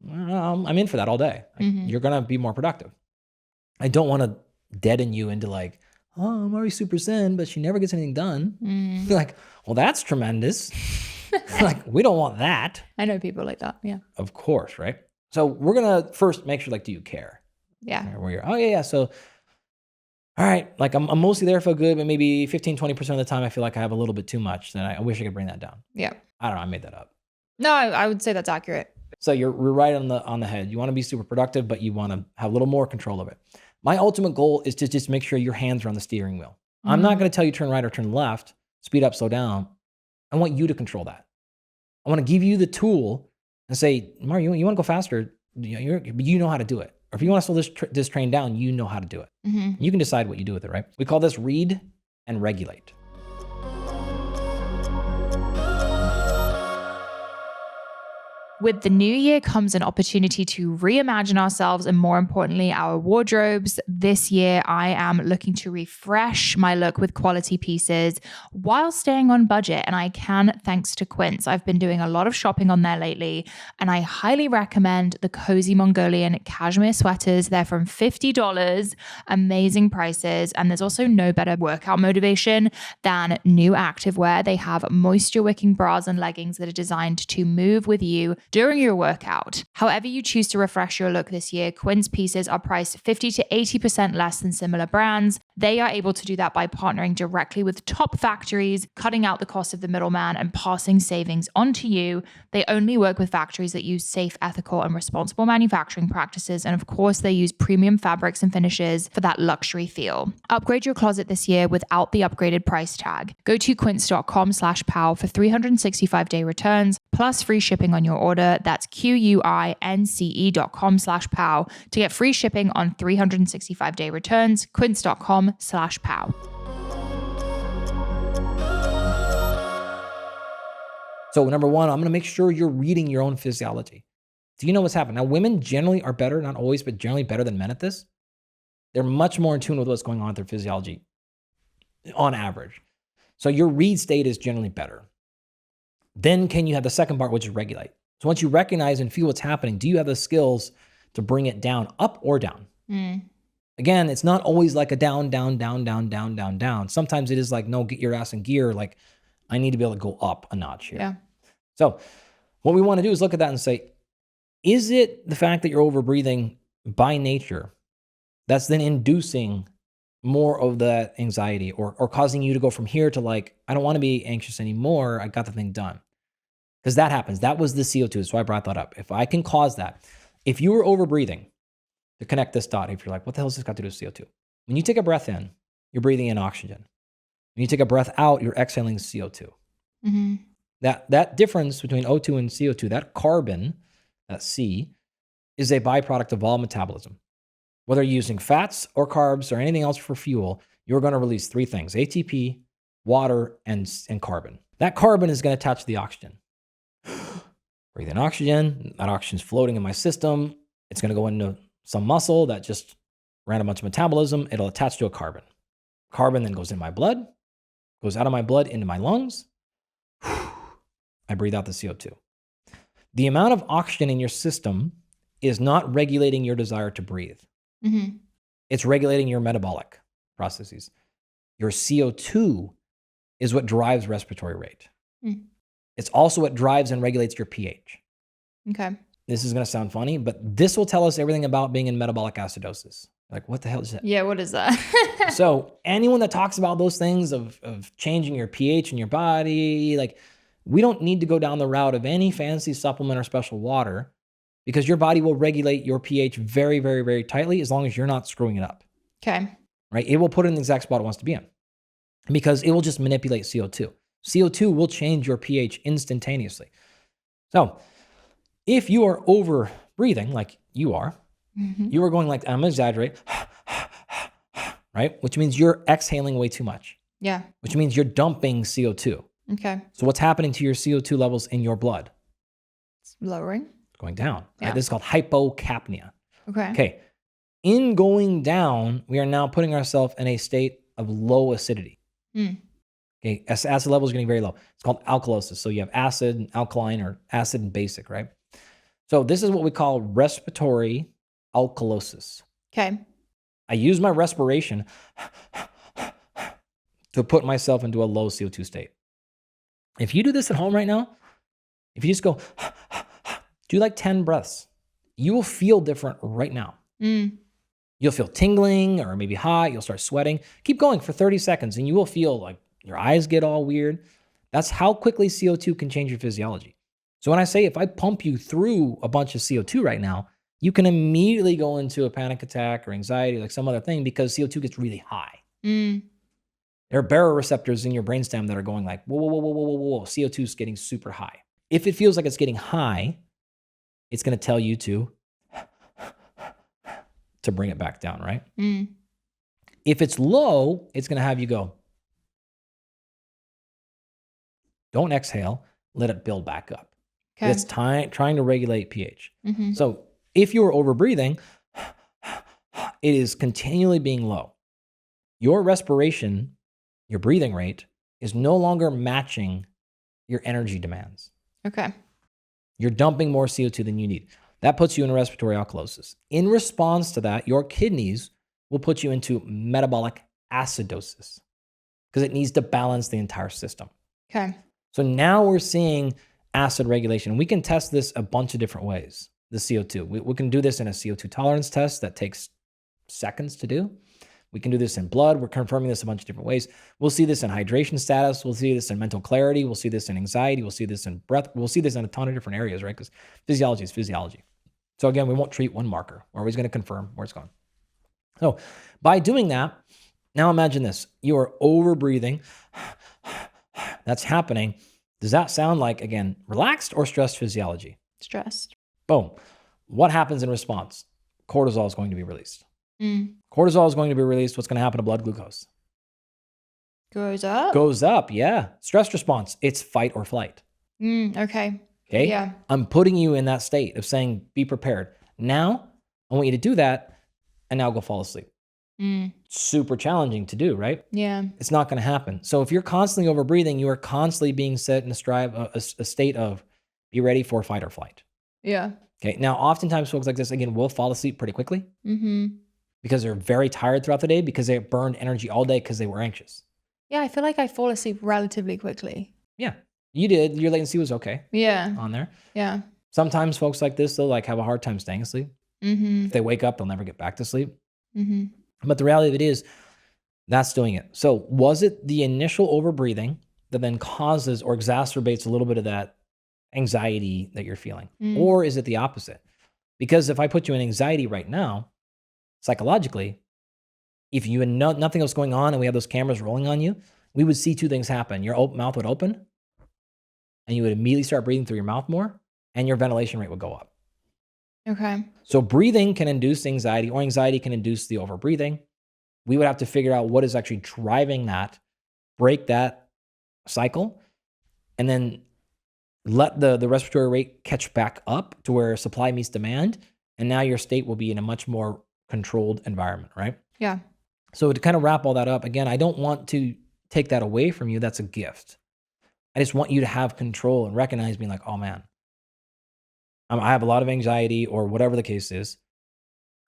I'm in for that all day. Like, you're going to be more productive. I don't want to deaden you into like, oh, I'm already super zen, but she never gets anything done. You're like, well, that's tremendous. Like, we don't want that. I know people like that. Yeah. Of course, right? So we're going to first make sure, like, do you care? Yeah. Where you're, oh, yeah. So, all all right, like I'm mostly there, feel good, but maybe 15, 20% of the time I feel like I have a little bit too much. Then I wish I could bring that down. Yeah. I don't know. I made that up. No, I would say that's accurate. So you're right on the head. You want to be super productive, but you want to have a little more control of it. My ultimate goal is to just make sure your hands are on the steering wheel. I'm not going to tell you turn right or turn left, speed up, slow down. I want you to control that. I want to give you the tool and say, Mario, you want to go faster? You know how to do it. Or if you want to slow this train down, you know how to do it. You can decide what you do with it, right? We call this read and regulate. With the new year comes an opportunity to reimagine ourselves and, more importantly, our wardrobes. This year, I am looking to refresh my look with quality pieces while staying on budget. And I can, thanks to Quince. I've been doing a lot of shopping on there lately, and I highly recommend the Cozy Mongolian cashmere sweaters. They're from $50, amazing prices. And there's also no better workout motivation than new activewear. They have moisture wicking bras and leggings that are designed to move with you during your workout. However you choose to refresh your look this year, Quince pieces are priced 50 to 80% less than similar brands. They are able to do that by partnering directly with top factories, cutting out the cost of the middleman and passing savings on to you. They only work with factories that use safe, ethical, and responsible manufacturing practices. And of course, they use premium fabrics and finishes for that luxury feel. Upgrade your closet this year without the upgraded price tag. Go to quince.com/pow for 365-day returns, plus free shipping on your order. That's QUINCE.com/pow to get free shipping on 365-day returns. Quince.com/pow. So number one, I'm going to make sure you're reading your own physiology. Do you know what's happening? Now, women generally are better, not always, but generally better than men at this. They're much more in tune with what's going on with their physiology on average. So your read state is generally better. Then can you have the second part, which is regulate? So once you recognize and feel what's happening, do you have the skills to bring it down, up or down? Again, it's not always like a down, down, down, down, down, down, down. Sometimes it is like, no, get your ass in gear. Like, I need to be able to go up a notch here. Yeah. So what we want to do is look at that and say, is it the fact that you're over breathing by nature that's then inducing more of that anxiety or causing you to go from here to like, I don't want to be anxious anymore. I got the thing done. Because that happens. That was the CO2. So I brought that up. If I can cause that, if you were over breathing, to connect this dot, if you're like, what the hell has this got to do with CO2? When you take a breath in, you're breathing in oxygen. When you take a breath out, you're exhaling CO2. That difference between O2 and CO2, that carbon, that C, is a byproduct of all metabolism. Whether you're using fats or carbs or anything else for fuel, you're going to release three things: ATP, water, and carbon. That carbon is going to attach to the oxygen. Breathe in oxygen. That oxygen's floating in my system. It's going to go into some muscle that just ran a bunch of metabolism. It'll attach to a carbon. Carbon then goes in my blood, goes out of my blood into my lungs. I breathe out the CO2. The amount of oxygen in your system is not regulating your desire to breathe. It's regulating your metabolic processes. Your CO2 is what drives respiratory rate. It's also what drives and regulates your pH. Okay. This is going to sound funny, but this will tell us everything about being in metabolic acidosis. Like, what the hell is that? Yeah, what is that? So anyone that talks about those things of changing your pH in your body, like, we don't need to go down the route of any fancy supplement or special water, because your body will regulate your pH very, very, very tightly as long as you're not screwing it up. Okay. Right? It will put it in the exact spot it wants to be in because it will just manipulate CO2. CO2 will change your pH instantaneously. So if you are over breathing like you are, you are going like, I'm going to exaggerate, right? Which means you're exhaling way too much. Yeah. Which means you're dumping CO2. Okay. So what's happening to your CO2 levels in your blood? It's lowering. It's going down. Yeah. Right? This is called hypocapnia. Okay. Okay. In going down, we are now putting ourselves in a state of low acidity. Okay. Acid levels are getting very low. It's called alkalosis. So you have acid and alkaline, or acid and basic, right? So this is what we call respiratory alkalosis. Okay. I use my respiration to put myself into a low CO2 state. If you do this at home right now, if you just go, do like 10 breaths, you will feel different right now. You'll feel tingling or maybe hot. You'll start sweating. Keep going for 30 seconds and you will feel like your eyes get all weird. That's how quickly CO2 can change your physiology. So when I say if I pump you through a bunch of CO2 right now, you can immediately go into a panic attack or anxiety, like some other thing, because CO2 gets really high. There are baroreceptors in your brainstem that are going like, whoa, whoa, whoa, whoa, whoa, whoa, whoa. CO2 is getting super high. If it feels like it's getting high, it's going to tell you to bring it back down, right? If it's low, it's going to have you go. Don't exhale. Let it build back up. Okay. It's trying to regulate pH. So if you're overbreathing, it is continually being low. Your respiration, your breathing rate is no longer matching your energy demands. Okay. You're dumping more CO2 than you need. That puts you in respiratory alkalosis. In response to that, your kidneys will put you into metabolic acidosis because it needs to balance the entire system. Okay. So now we're seeing acid regulation. We can test this a bunch of different ways, the CO2. We can do this in a CO2 tolerance test that takes seconds to do. We can do this in blood. We're confirming this a bunch of different ways. We'll see this in hydration status. We'll see this in mental clarity. We'll see this in anxiety. We'll see this in breath. We'll see this in a ton of different areas, right? Because physiology is physiology. So again, we won't treat one marker. We're always going to confirm where it's going. So by doing that, now imagine this. You are over breathing. That's happening. Does that sound like, again, relaxed or stressed physiology? Stressed. Boom. What happens in response? Cortisol is going to be released. Cortisol is going to be released. What's going to happen to blood glucose? Goes up? Goes up, yeah. Stress response, it's fight or flight. Okay. Okay? Yeah. I'm putting you in that state of saying, be prepared. Now, I want you to do that and now go fall asleep. Super challenging to do, right? Yeah. It's not going to happen. So if you're constantly overbreathing, you are constantly being set in a state of be ready for fight or flight. Yeah. Okay. Now, oftentimes folks like this, again, will fall asleep pretty quickly because they're very tired throughout the day because they burned energy all day because they were anxious. Yeah. I feel like I fall asleep relatively quickly. Yeah. You did. Your latency was okay. Yeah. On there. Yeah. Sometimes folks like this, they'll like have a hard time staying asleep. If they wake up, they'll never get back to sleep. But the reality of it is that's doing it. So was it the initial overbreathing that then causes or exacerbates a little bit of that anxiety that you're feeling? Or is it the opposite? Because if I put you in anxiety right now, psychologically, if you had nothing else going on and we have those cameras rolling on you, we would see two things happen. Your mouth would open and you would immediately start breathing through your mouth more and your ventilation rate would go up. Okay. So breathing can induce anxiety or anxiety can induce the overbreathing. We would have to figure out what is actually driving that, break that cycle, and then let the respiratory rate catch back up to where supply meets demand. And now your state will be in a much more controlled environment, right? Yeah. So to kind of wrap all that up, again, I don't want to take that away from you. That's a gift. I just want you to have control and recognize being like, oh man, I have a lot of anxiety or whatever the case is.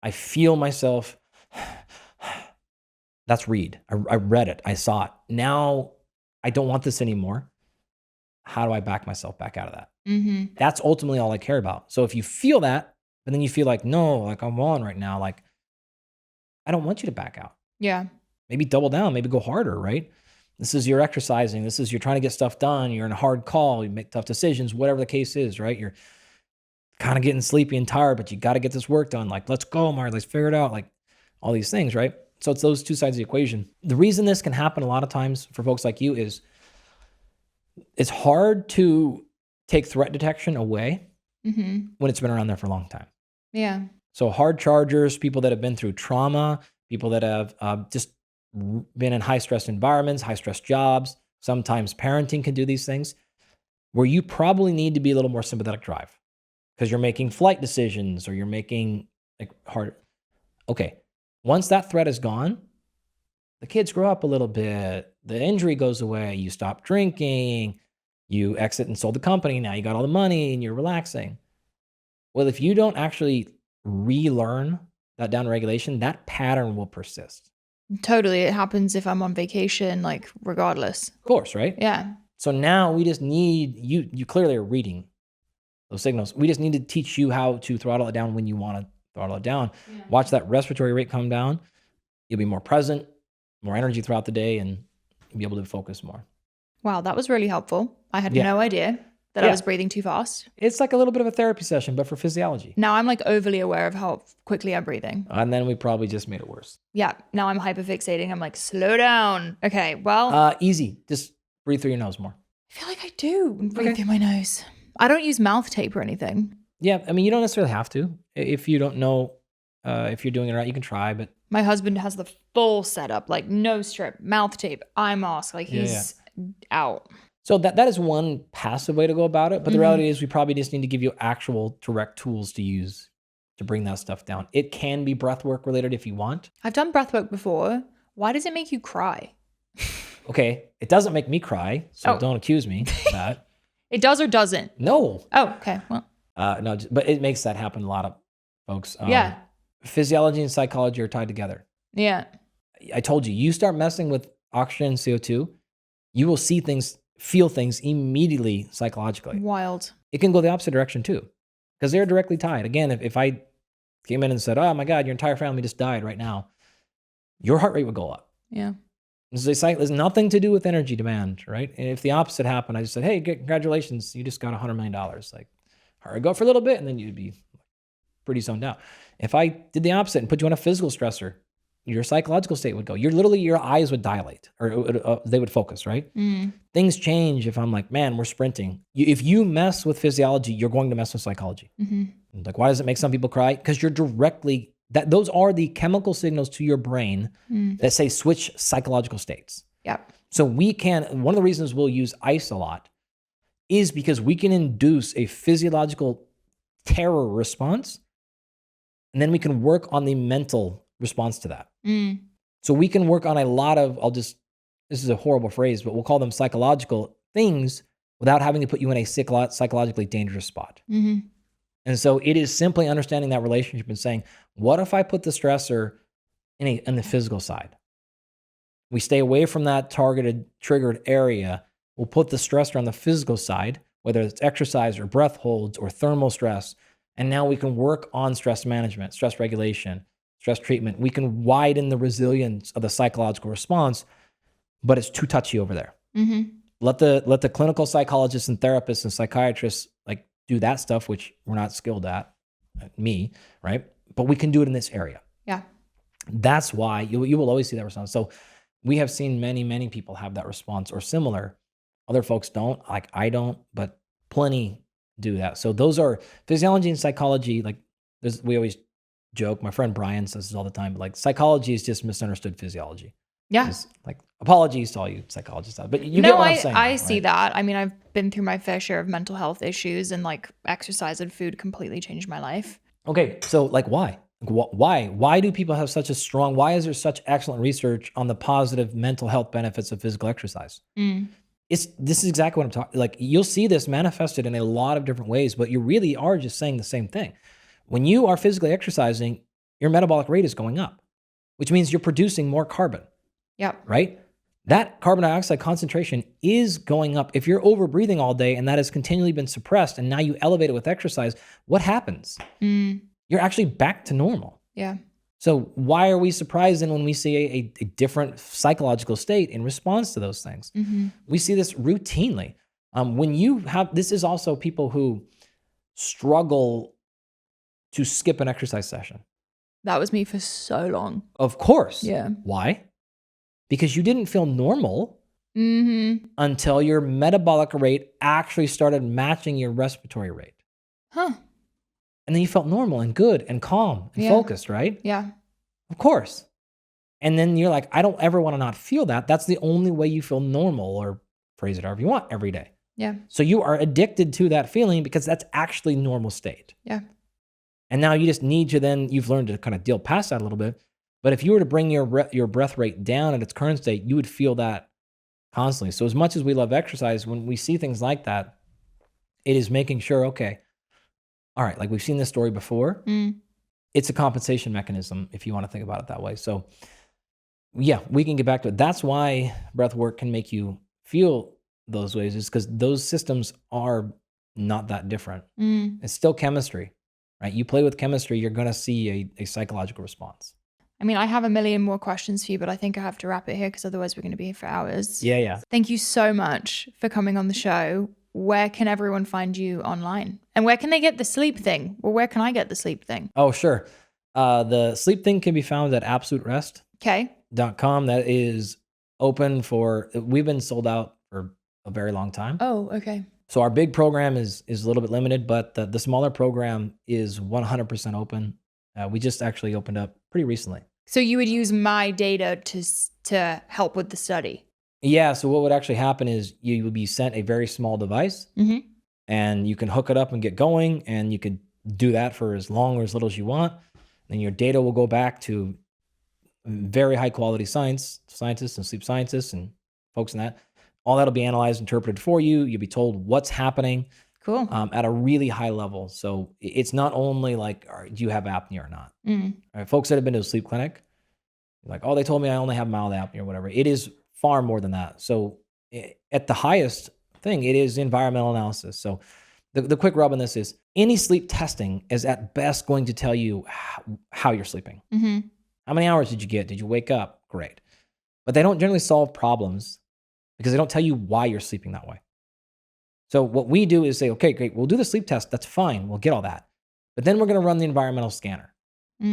I feel myself. That's read. I read it. I saw it. Now I don't want this anymore. How do I back myself back out of that? That's ultimately all I care about. So if you feel that, but then you feel like, no, like I'm on right now, like I don't want you to back out. Yeah. Maybe double down, maybe go harder, right? This is your exercising. This is you're trying to get stuff done. You're in a hard call. You make tough decisions, whatever the case is, right? You're kind of getting sleepy and tired, but you got to get this work done. Like, let's go, Mark. Let's figure it out. Like all these things, right? So it's those two sides of the equation. The reason this can happen a lot of times for folks like you is it's hard to take threat detection away when it's been around there for a long time. Yeah. So hard chargers, people that have been through trauma, people that have just been in high stress environments, high stress jobs, sometimes parenting can do these things where you probably need to be a little more sympathetic drive because you're making flight decisions or you're making like hard. Okay. Once that threat is gone, the kids grow up a little bit, the injury goes away, you stop drinking, you exit and sold the company, now you got all the money and you're relaxing. Well, if you don't actually relearn that down regulation, that pattern will persist. Totally. It happens if I'm on vacation, like regardless. Of course, right? Yeah. So now we just need, you clearly are reading those signals. We just need to teach you how to throttle it down when you want to throttle it down. Yeah. Watch that respiratory rate come down. You'll be more present, more energy throughout the day, and be able to focus more. Wow, that was really helpful. I had no idea that I was breathing too fast. It's like a little bit of a therapy session, but for physiology. Now I'm like overly aware of how quickly I'm breathing. And then we probably just made it worse. Yeah, now I'm hyperfixating. I'm like, slow down. Okay, well. Easy. Just breathe through your nose more. I feel like I do breathe through my nose. I don't use mouth tape or anything. Yeah, I mean, you don't necessarily have to. If you don't know if you're doing it right, you can try, but. My husband has the full setup, like nose strip, mouth tape, eye mask, like he's out. So that is one passive way to go about it. But the reality is we probably just need to give you actual direct tools to use to bring that stuff down. It can be breathwork related if you want. I've done breathwork before. Why does it make you cry? Okay. It doesn't make me cry. So don't accuse me of that. It does or doesn't? No. Oh, okay. Well. No, but it makes that happen to a lot of folks. Yeah. Physiology and psychology are tied together. Yeah. I told you, you start messing with oxygen and CO2, you will see things, feel things immediately psychologically. Wild. It can go the opposite direction too, because they're directly tied. Again, if I came in and said, oh my God, your entire family just died right now, your heart rate would go up. Yeah. There's nothing to do with energy demand, right? And if the opposite happened, I just said, hey, congratulations, you just got $100 million. Like, heart would go for a little bit and then you'd be pretty zoned out. If I did the opposite and put you on a physical stressor, your psychological state would go. Your eyes would dilate, or they would focus, right? Things change if I'm like, man, we're sprinting. If you mess with physiology, you're going to mess with psychology. Like, why does it make some people cry? Because you're directly, those are the chemical signals to your brain that say switch psychological states. Yeah. So one of the reasons we'll use ice a lot is because we can induce a physiological terror response, and then we can work on the mental response to that. So we can work on a lot of, this is a horrible phrase, but we'll call them psychological things without having to put you in a psychologically dangerous spot. And so it is simply understanding that relationship and saying, what if I put the stressor in the physical side? We stay away from that targeted, triggered area. We'll put the stressor on the physical side, whether it's exercise or breath holds or thermal stress. And now we can work on stress management, stress regulation, stress treatment. We can widen the resilience of the psychological response, but it's too touchy over there. Let the clinical psychologists and therapists and psychiatrists like do that stuff, which we're not skilled at, me, right? But we can do it in this area. Yeah. That's why you will always see that response. So we have seen many, many people have that response or similar. Other folks don't, like I don't, but plenty do that. So those are physiology and psychology. Like we always joke, my friend Brian says this all the time, but like psychology is just misunderstood physiology. Yeah. It's like apologies to all you psychologists out, but you get what I'm saying. I see that. I mean, I've been through my fair share of mental health issues, and like exercise and food completely changed my life. Okay. So like why? Why do people have such a strong, why is there such excellent research on the positive mental health benefits of physical exercise? This is exactly what I'm talking, like you'll see this manifested in a lot of different ways, but you really are just saying the same thing. When you are physically exercising, your metabolic rate is going up, which means you're producing more carbon. Yep. Right? That carbon dioxide concentration is going up. If you're over breathing all day and that has continually been suppressed and now you elevate it with exercise, what happens? You're actually back to normal. Yeah. So why are we surprised then when we see a different psychological state in response to those things? We see this routinely. When you have, this is also people who struggle to skip an exercise session. That was me for so long. Of course. Yeah. Why? Because you didn't feel normal until your metabolic rate actually started matching your respiratory rate. And then you felt normal and good and calm and focused, right? Yeah. Of course. And then you're like, I don't ever want to not feel that. That's the only way you feel normal, or phrase it however you want, every day. Yeah. So you are addicted to that feeling because that's actually normal state. Yeah. And now you just need to then, you've learned to kind of deal past that a little bit. But if you were to bring your breath rate down at its current state, you would feel that constantly. So as much as we love exercise, when we see things like that, it is making sure, okay, all right, like we've seen this story before. It's a compensation mechanism if you want to think about it that way. So yeah, we can get back to it. That's why breath work can make you feel those ways, is because those systems are not that different. It's still chemistry. right? You play with chemistry, you're going to see a psychological response. I mean, I have a million more questions for you, but I think I have to wrap it here because otherwise we're going to be here for hours. Yeah. Thank you so much for coming on the show. Where can everyone find you online? And where can they get the sleep thing? Or where can I get the sleep thing? Oh, sure. The sleep thing can be found at absoluterest.com. Okay. That is open we've been sold out for a very long time. Oh, okay. So our big program is a little bit limited, but the smaller program is 100% open. We just actually opened up pretty recently. So you would use my data to help with the study? Yeah. So what would actually happen is you would be sent a very small device, and you can hook it up and get going, and you could do that for as long or as little as you want. Then your data will go back to very high quality scientists and sleep scientists and folks in that. All that'll be analyzed, interpreted for you. You'll be told what's happening. Cool. At a really high level. So it's not only like, do you have apnea or not? All right, folks that have been to a sleep clinic, like, oh, they told me I only have mild apnea or whatever. It is far more than that. So at the highest thing, it is environmental analysis. So the quick rub on this is any sleep testing is at best going to tell you how you're sleeping. How many hours did you get? Did you wake up? Great. But they don't generally solve problems because they don't tell you why you're sleeping that way. So what we do is say, okay, great, we'll do the sleep test. That's fine. We'll get all that. But then we're going to run the environmental scanner.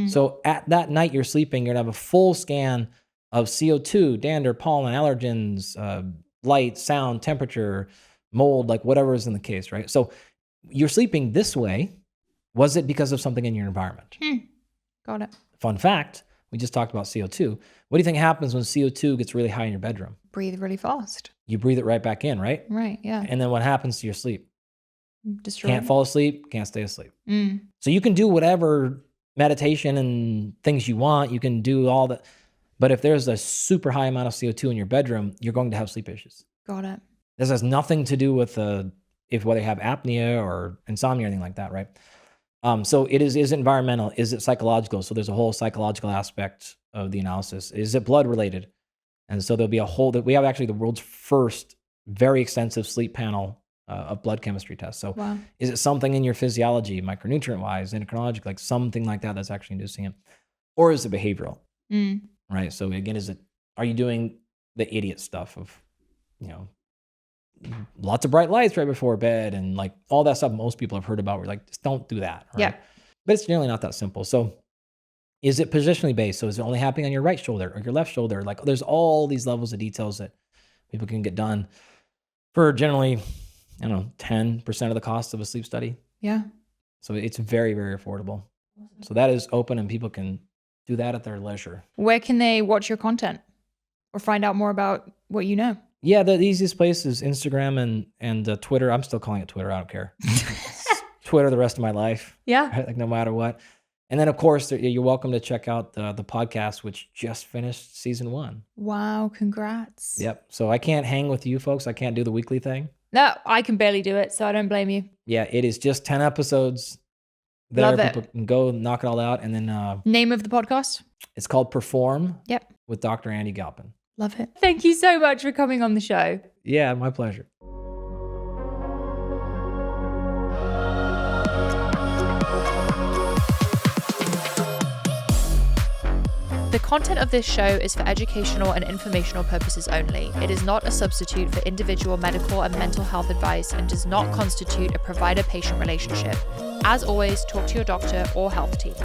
So at that night you're sleeping, you're going to have a full scan of CO2, dander, pollen, allergens, light, sound, temperature, mold, like whatever is in the case, right? So you're sleeping this way. Was it because of something in your environment? Got it. Fun fact, we just talked about CO2. What do you think happens when CO2 gets really high in your bedroom? Breathe really fast. You breathe it right back in, right? Right, yeah. And then what happens to your sleep? Destroyed. Can't fall asleep, can't stay asleep. So you can do whatever meditation and things you want. You can do all that. But if there's a super high amount of CO2 in your bedroom, you're going to have sleep issues. Got it. This has nothing to do with whether you have apnea or insomnia or anything like that, right? So is it environmental? Is it psychological? So there's a whole psychological aspect of the analysis. Is it blood related? And so there'll be we have actually the world's first very extensive sleep panel of blood chemistry tests. So wow. Is it something in your physiology, micronutrient wise, endocrinologic, like something like that that's actually inducing it? Or is it behavioral? Right. So again, are you doing the idiot stuff of, lots of bright lights right before bed and like all that stuff most people have heard about? We're like, just don't do that. Right? Yeah. But it's generally not that simple. So is it positionally based? So is it only happening on your right shoulder or your left shoulder? Like there's all these levels of details that people can get done for generally, 10% of the cost of a sleep study. Yeah. So it's very, very affordable. So that is open and people can do that at their leisure. Where can they watch your content or find out more about what you know? Yeah, the easiest place is Instagram and Twitter. I'm still calling it Twitter. I don't care. Twitter the rest of my life. Yeah. Right? Like no matter what. And then, of course, you're welcome to check out the podcast, which just finished season 1. Wow, congrats. Yep. So I can't hang with you folks. I can't do the weekly thing. No, I can barely do it, so I don't blame you. Yeah, it is just 10 episodes. Love it. People can go knock it all out. And then... Name of the podcast? It's called Perform. Yep. With Dr. Andy Galpin. Love it. Thank you so much for coming on the show. Yeah, my pleasure. The content of this show is for educational and informational purposes only. It is not a substitute for individual medical and mental health advice and does not constitute a provider-patient relationship. As always, talk to your doctor or health team.